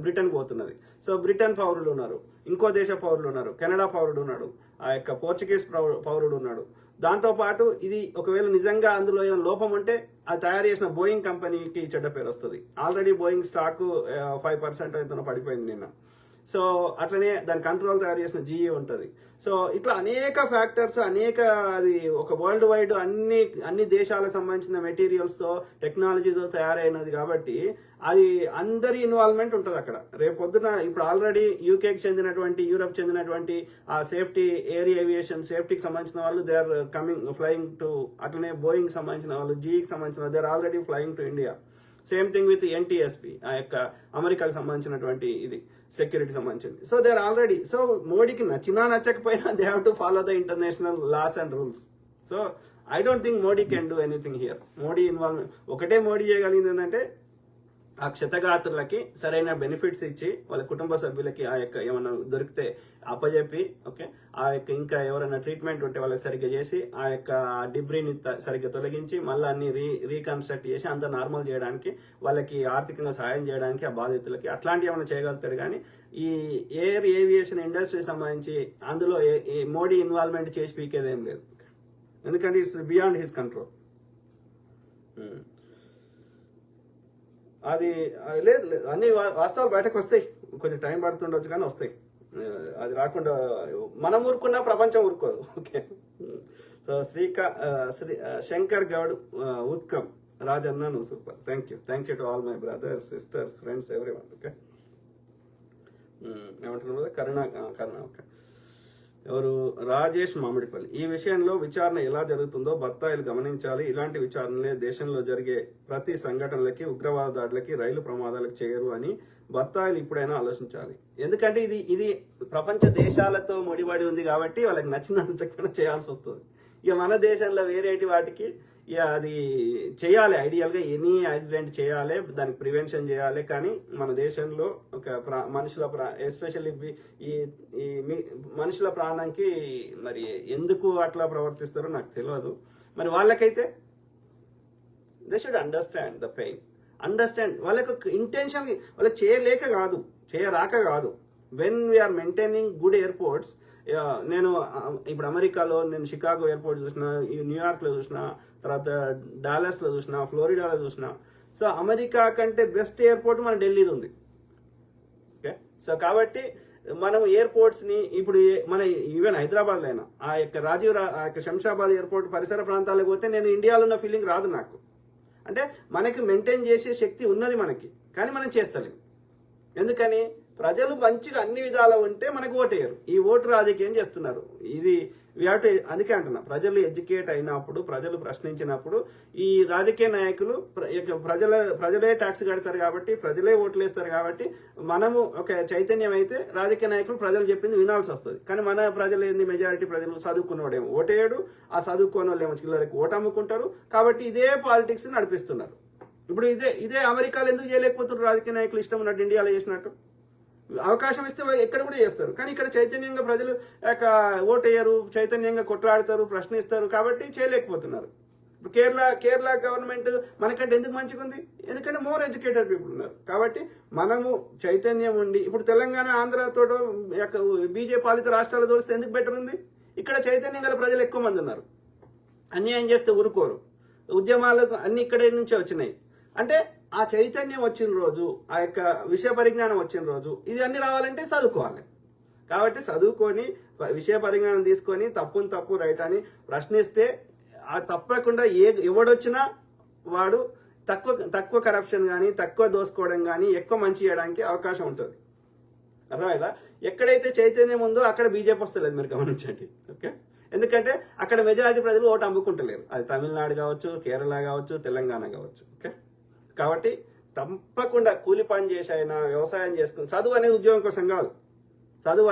బ్రిటన్ పోతున్నది. సో బ్రిటన్ పౌరులు ఉన్నారు, ఇంకో దేశ పౌరులు ఉన్నారు, కెనడా పౌరుడు ఉన్నాడు, ఆ యొక్క పోర్చుగీస్ పౌరుడు ఉన్నాడు. దాంతోపాటు ఇది ఒకవేళ నిజంగా అందులో ఏదైనా లోపం ఉంటే అది తయారు చేసిన బోయింగ్ కంపెనీకి చెడ్డ పేరు వస్తుంది. ఆల్రెడీ బోయింగ్ స్టాక్ 5% అయితే పడిపోయింది నిన్న. సో అట్లనే దాని కంట్రోల్ తయారు చేసిన జీఈ ఉంటుంది. సో ఇట్లా అనేక ఫ్యాక్టర్స్, అనేక అది ఒక వరల్డ్ వైడ్ అన్ని దేశాలకు సంబంధించిన మెటీరియల్స్తో టెక్నాలజీతో తయారైనది కాబట్టి అది అందరి ఇన్వాల్వ్మెంట్ ఉంటుంది అక్కడ. రేపు పొద్దున ఇప్పుడు ఆల్రెడీ యూకేకి చెందినటువంటి, యూరప్ చెందినటువంటి ఆ సేఫ్టీ, ఎయిర్ ఏవియేషన్ సేఫ్టీకి సంబంధించిన వాళ్ళు దే ఆర్ ఫ్లయింగ్ టు, అట్లనే బోయింగ్ సంబంధించిన వాళ్ళు, జీఈకి సంబంధించిన వాళ్ళు they are already flying to India. Same thing with NTSB, ఆ యొక్క అమెరికాకు సంబంధించినటువంటి ఇది సెక్యూరిటీ సంబంధించింది. So they are already, so మోడీకి నచ్చినా నచ్చకపోయినా they have to follow the international laws and rules. So I don't think Modi can do anything here. Modi involvement ఒకటే మోడీ చేయగలిగింది ఏంటంటే ఆ క్షతగాత్రులకి సరైన బెనిఫిట్స్ ఇచ్చి వాళ్ళ కుటుంబ సభ్యులకి ఆ యొక్క ఏమైనా దొరికితే అప్పచెప్పి, ఓకే, ఆ యొక్క ఇంకా ఎవరైనా ట్రీట్మెంట్ ఉంటే వాళ్ళకి సరిగ్గా చేసి ఆ యొక్క డిబ్రీని సరిగ్గా తొలగించి మళ్ళీ అన్ని రీకన్స్ట్రక్ట్ చేసి అంతా నార్మల్ చేయడానికి, వాళ్ళకి ఆర్థికంగా సహాయం చేయడానికి ఆ బాధితులకి అట్లాంటివి ఏమైనా చేయగలుగుతాడు. కానీ ఈ ఎయిర్ ఏవియేషన్ ఇండస్ట్రీ సంబంధించి అందులో మోడీ ఇన్వాల్వ్మెంట్ చేసి పీకేదేం లేదు, ఎందుకంటే ఇట్స్ బియాండ్ హిస్ కంట్రోల్. అది లేదు, అన్ని వాస్తవాలు బయటకు వస్తాయి, కొంచెం టైం పడుతుండొచ్చు కానీ వస్తాయి. అది రాకుండా మనం ఊరుకున్నా ప్రపంచం ఊరుకోదు. ఓకే, సో శంకర్ గౌడ్ ఉత్కమ్ రాజన్న, నువ్వు super, thank you to all my brothers, sisters, friends, everyone. Okay, ఏమంటున్నారు కరుణ ఓకే. ఎవరు? రాజేష్ మామిడిపల్లి. ఈ విషయంలో విచారణ ఎలా జరుగుతుందో బత్తాయిలు గమనించాలి. ఇలాంటి విచారణలే దేశంలో జరిగే ప్రతి సంఘటనలకి, ఉగ్రవాద దాడులకి, రైలు ప్రమాదాలకు చేయరు అని బత్తాయిలు ఇప్పుడైనా ఆలోచించాలి. ఎందుకంటే ఇది ప్రపంచ దేశాలతో ముడిపడి ఉంది కాబట్టి వాళ్ళకి నచ్చినట్టు చేయాల్సి వస్తుంది. ఇక మన దేశంలో వేరేటి వాటికి ఇక అది చేయాలి, ఐడియల్గా ఎనీ యాక్సిడెంట్ చేయాలి, దానికి ప్రివెన్షన్ చేయాలి. కానీ మన దేశంలో ఒక మనుషుల ఎస్పెషల్లీ ఈ మనుషుల ప్రాణానికి మరి ఎందుకు అట్లా ప్రవర్తిస్తారో నాకు తెలియదు. మరి వాళ్ళకైతే they should understand the pain, understand. వాళ్ళకు ఇంటెన్షన్ వాళ్ళకి చేయలేక కాదు, చేయరాక కాదు. When we're maintaining good airports, నేను ఇప్పుడు అమెరికాలో నేను షికాగో ఎయిర్పోర్ట్ చూసిన, న్యూయార్క్లో చూసిన, తర్వాత డాలస్లో చూసిన, ఫ్లోరిడాలో చూసిన. సో అమెరికా కంటే బెస్ట్ ఎయిర్పోర్ట్ మన ఢిల్లీది ఉంది. ఓకే, సో కాబట్టి మనం ఎయిర్పోర్ట్స్ని ఇప్పుడు మన ఈవెన్ హైదరాబాద్లో అయినా ఆ యొక్క శంషాబాద్ ఎయిర్పోర్ట్ పరిసర ప్రాంతాలకు పోతే నేను ఇండియాలో ఉన్న ఫీలింగ్ రాదు నాకు. అంటే మనకి మెయింటైన్ చేసే శక్తి ఉన్నది మనకి, కానీ మనం చేస్తలేము. ఎందుకని? ప్రజలు మంచిగా అన్ని విధాలు ఉంటే మనకు ఓటేయరు. ఈ ఓటు రాజకీయం చేస్తున్నారు. ఇది అందుకే అంటున్నా, ప్రజలు ఎడ్యుకేట్ అయినప్పుడు, ప్రజలు ప్రశ్నించినప్పుడు ఈ రాజకీయ నాయకులు ప్రజలే ట్యాక్స్ కడతారు కాబట్టి, ప్రజలే ఓట్లు వేస్తారు కాబట్టి మనము ఒక చైతన్యం అయితే రాజకీయ నాయకులు ప్రజలు చెప్పింది వినాల్సి వస్తుంది. కానీ మన ప్రజలు ఏంది, మెజారిటీ ప్రజలు చదువుకున్నవాడేమో ఓటేయడు, ఆ చదువుకున్న వాళ్ళు ఏమో చిల్లరికి ఓటు అమ్ముకుంటారు. కాబట్టి ఇదే పాలిటిక్స్ నడిపిస్తున్నారు. ఇప్పుడు ఇదే అమెరికాలో ఎందుకు చేయలేకపోతున్నారు రాజకీయ నాయకులు ఇష్టం ఉన్నట్టు ఇండియాలో చేసినట్టు? అవకాశం ఇస్తే ఎక్కడ కూడా చేస్తారు. కానీ ఇక్కడ చైతన్యంగా ప్రజలు ఓటేయరు, చైతన్యంగా కొట్లాడతారు, ప్రశ్నిస్తారు, కాబట్టి చేయలేకపోతున్నారు. ఇప్పుడు కేరళ గవర్నమెంట్ మనకంటే ఎందుకు మంచిగా ఉంది? ఎందుకంటే మోర్ ఎడ్యుకేటెడ్ పీపుల్ ఉన్నారు. కాబట్టి మనము చైతన్యం ఉండి, ఇప్పుడు తెలంగాణ, ఆంధ్రతో బీజేపీ పాలిత రాష్ట్రాలు తోలిస్తే ఎందుకు బెటర్ ఉంది? ఇక్కడ చైతన్యం గల ప్రజలు ఎక్కువ మంది ఉన్నారు. అన్యాయం చేస్తే ఊరుకోరు. ఉద్యమాలకు అన్ని ఇక్కడే నుంచే వచ్చినాయి. అంటే ఆ చైతన్యం వచ్చిన రోజు, ఆ యొక్క విషయ పరిజ్ఞానం వచ్చిన రోజు, ఇది అన్ని రావాలంటే చదువుకోవాలి. కాబట్టి చదువుకొని విషయ పరిజ్ఞానం తీసుకొని తప్పు రైట్ అని ప్రశ్నిస్తే ఆ తప్పకుండా ఎవడొచ్చినా వాడు తక్కువ కరప్షన్ కానీ, తక్కువ దోసుకోవడం కానీ, ఎక్కువ మంచి చేయడానికి అవకాశం ఉంటుంది. అర్థమైందా? ఎక్కడైతే చైతన్యం ఉందో అక్కడ బీజేపీ వస్తలేదు, మీరు గమనించండి. ఓకే, ఎందుకంటే అక్కడ మెజారిటీ ప్రజలు ఓటు అమ్ముకుంటలేరు. అది తమిళనాడు కావచ్చు, కేరళ కావచ్చు, తెలంగాణ కావచ్చు. ఓకే, కాబట్టి తప్పకుండా కూలి పని చేసి అయినా వ్యవసాయం చేసుకుని, చదువు అనేది ఉద్యోగం కోసం కాదు. చదువు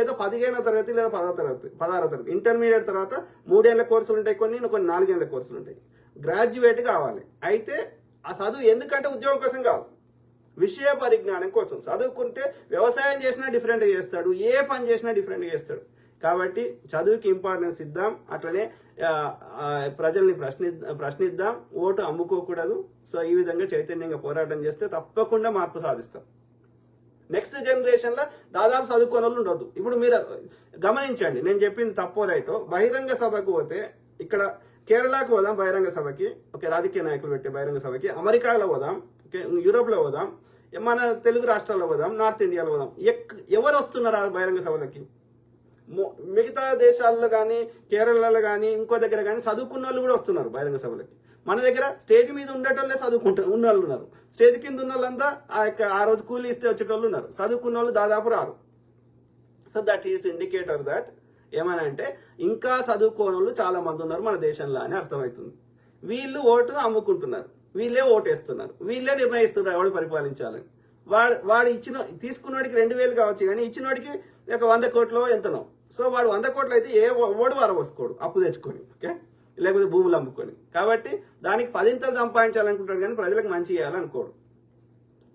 ఏదో 15వ తరగతి లేదా 16వ తరగతి, ఇంటర్మీడియట్ తర్వాత 3 ఏళ్ల కోర్సులు ఉంటాయి, కొన్ని 4 ఏళ్ల కోర్సులు ఉంటాయి. గ్రాడ్యుయేట్ కావాలి. అయితే ఆ చదువు ఎందుకంటే ఉద్యోగం కోసం కాదు, విషయ పరిజ్ఞానం కోసం. చదువుకుంటే వ్యవసాయం చేసినా డిఫరెంట్గా చేస్తాడు, ఏ పని చేసినా డిఫరెంట్గా చేస్తాడు. కాబట్టి చదువుకి ఇంపార్టెన్స్ ఇద్దాం, అట్లనే ప్రజల్ని ప్రశ్నిద్దాం, ఓటు అమ్ముకోకూడదు. సో ఈ విధంగా చైతన్యంగా పోరాటం చేస్తే తప్పకుండా మార్పు సాధిస్తాం. నెక్స్ట్ జనరేషన్లో దాదాపు చదువుకోని వాళ్ళు ఉండొద్దు. ఇప్పుడు మీరు గమనించండి, నేను చెప్పింది తప్పో రైటో. బహిరంగ సభకు పోతే, ఇక్కడ కేరళకు పోదాం బహిరంగ సభకి, ఓకే, రాజకీయ నాయకులు పెట్టే బహిరంగ సభకి, అమెరికాలో పోదాం, ఓకే, యూరోప్లో పోదాం, మన తెలుగు రాష్ట్రాల్లో పోదాం, నార్త్ ఇండియాలో పోదాం, ఎవరు వస్తున్నారు ఆ బహిరంగ సభలకి? మిగతా దేశాల్లో కానీ, కేరళలో కానీ, ఇంకో దగ్గర కానీ చదువుకున్న వాళ్ళు కూడా వస్తున్నారు బహిరంగ సభలకి. మన దగ్గర స్టేజ్ మీద ఉండేటోళ్ళే ఉన్న వాళ్ళు ఉన్నారు, స్టేజ్ కింద ఉన్న వాళ్ళంతా ఆ రోజు కూలీ ఇస్తే వచ్చేటోళ్ళు ఉన్నారు, చదువుకున్న వాళ్ళు దాదాపు రారు. So that is indicator that ఏమనంటే ఇంకా చదువుకోని వాళ్ళు చాలా మంది ఉన్నారు మన దేశంలో అని అర్థమవుతుంది. వీళ్ళు ఓటును అమ్ముకుంటున్నారు, వీళ్ళే ఓటేస్తున్నారు, వీళ్ళే నిర్ణయిస్తున్నారు ఎవడు పరిపాలించాలని. వాడు తీసుకున్నవాడికి 2000 కావచ్చు, కానీ ఇచ్చినవాడికి 100 కోట్లు ఎంతనో. సో వాడు 100 కోట్లు అయితే ఓడు వారవోసుకోడు అప్పు తెచ్చుకొని, ఓకే, లేకపోతే భూములు అమ్ముకొని. కాబట్టి దానికి 10 సంపాదించాలనుకుంటాడు, కానీ ప్రజలకు మంచి చేయాలనుకోడు.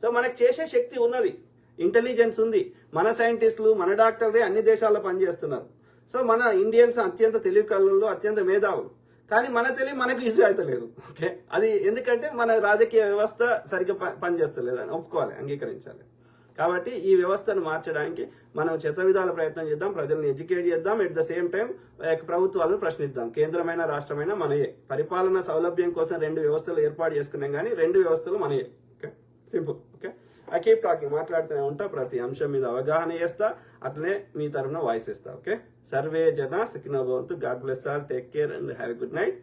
సో మనకు చేసే శక్తి ఉన్నది, ఇంటెలిజెన్స్ ఉంది, మన సైంటిస్టులు మన డాక్టర్లే అన్ని దేశాల్లో పనిచేస్తున్నారు. సో మన ఇండియన్స్ అత్యంత తెలివి కళ్ళు, అత్యంత మేధావులు. కానీ మన తెలివి మనకు యూజ్ అవుతలేదు, ఓకే. అది ఎందుకంటే మన రాజకీయ వ్యవస్థ సరిగ్గా పనిచేస్తలేదు అని ఒప్పుకోవాలి, అంగీకరించాలి. కాబట్టి ఈ వ్యవస్థను మార్చడానికి మనం విధాల ప్రయత్నం చేద్దాం, ప్రజల్ని ఎడ్యుకేట్ చేద్దాం, ఎట్ ద సేమ్ టైం ప్రభుత్వాలను ప్రశ్నిద్దాం. కేంద్రమైన రాష్ట్రమైన మనయే. పరిపాలన సౌలభ్యం కోసం 2 వ్యవస్థలు ఏర్పాటు చేసుకున్నాం, కానీ 2 వ్యవస్థలు మనయే, okay. Simple, okay. I keep talking, మాట్లాడుతూనే ఉంటా, ప్రతి అంశం మీద అవగాహన చేస్తా, అట్లనే మీ తరఫున వాయిస్ ఇస్తా, ఓకే. సర్వే జన సుఖినో భవంతు. God bless all, take care and have a good night.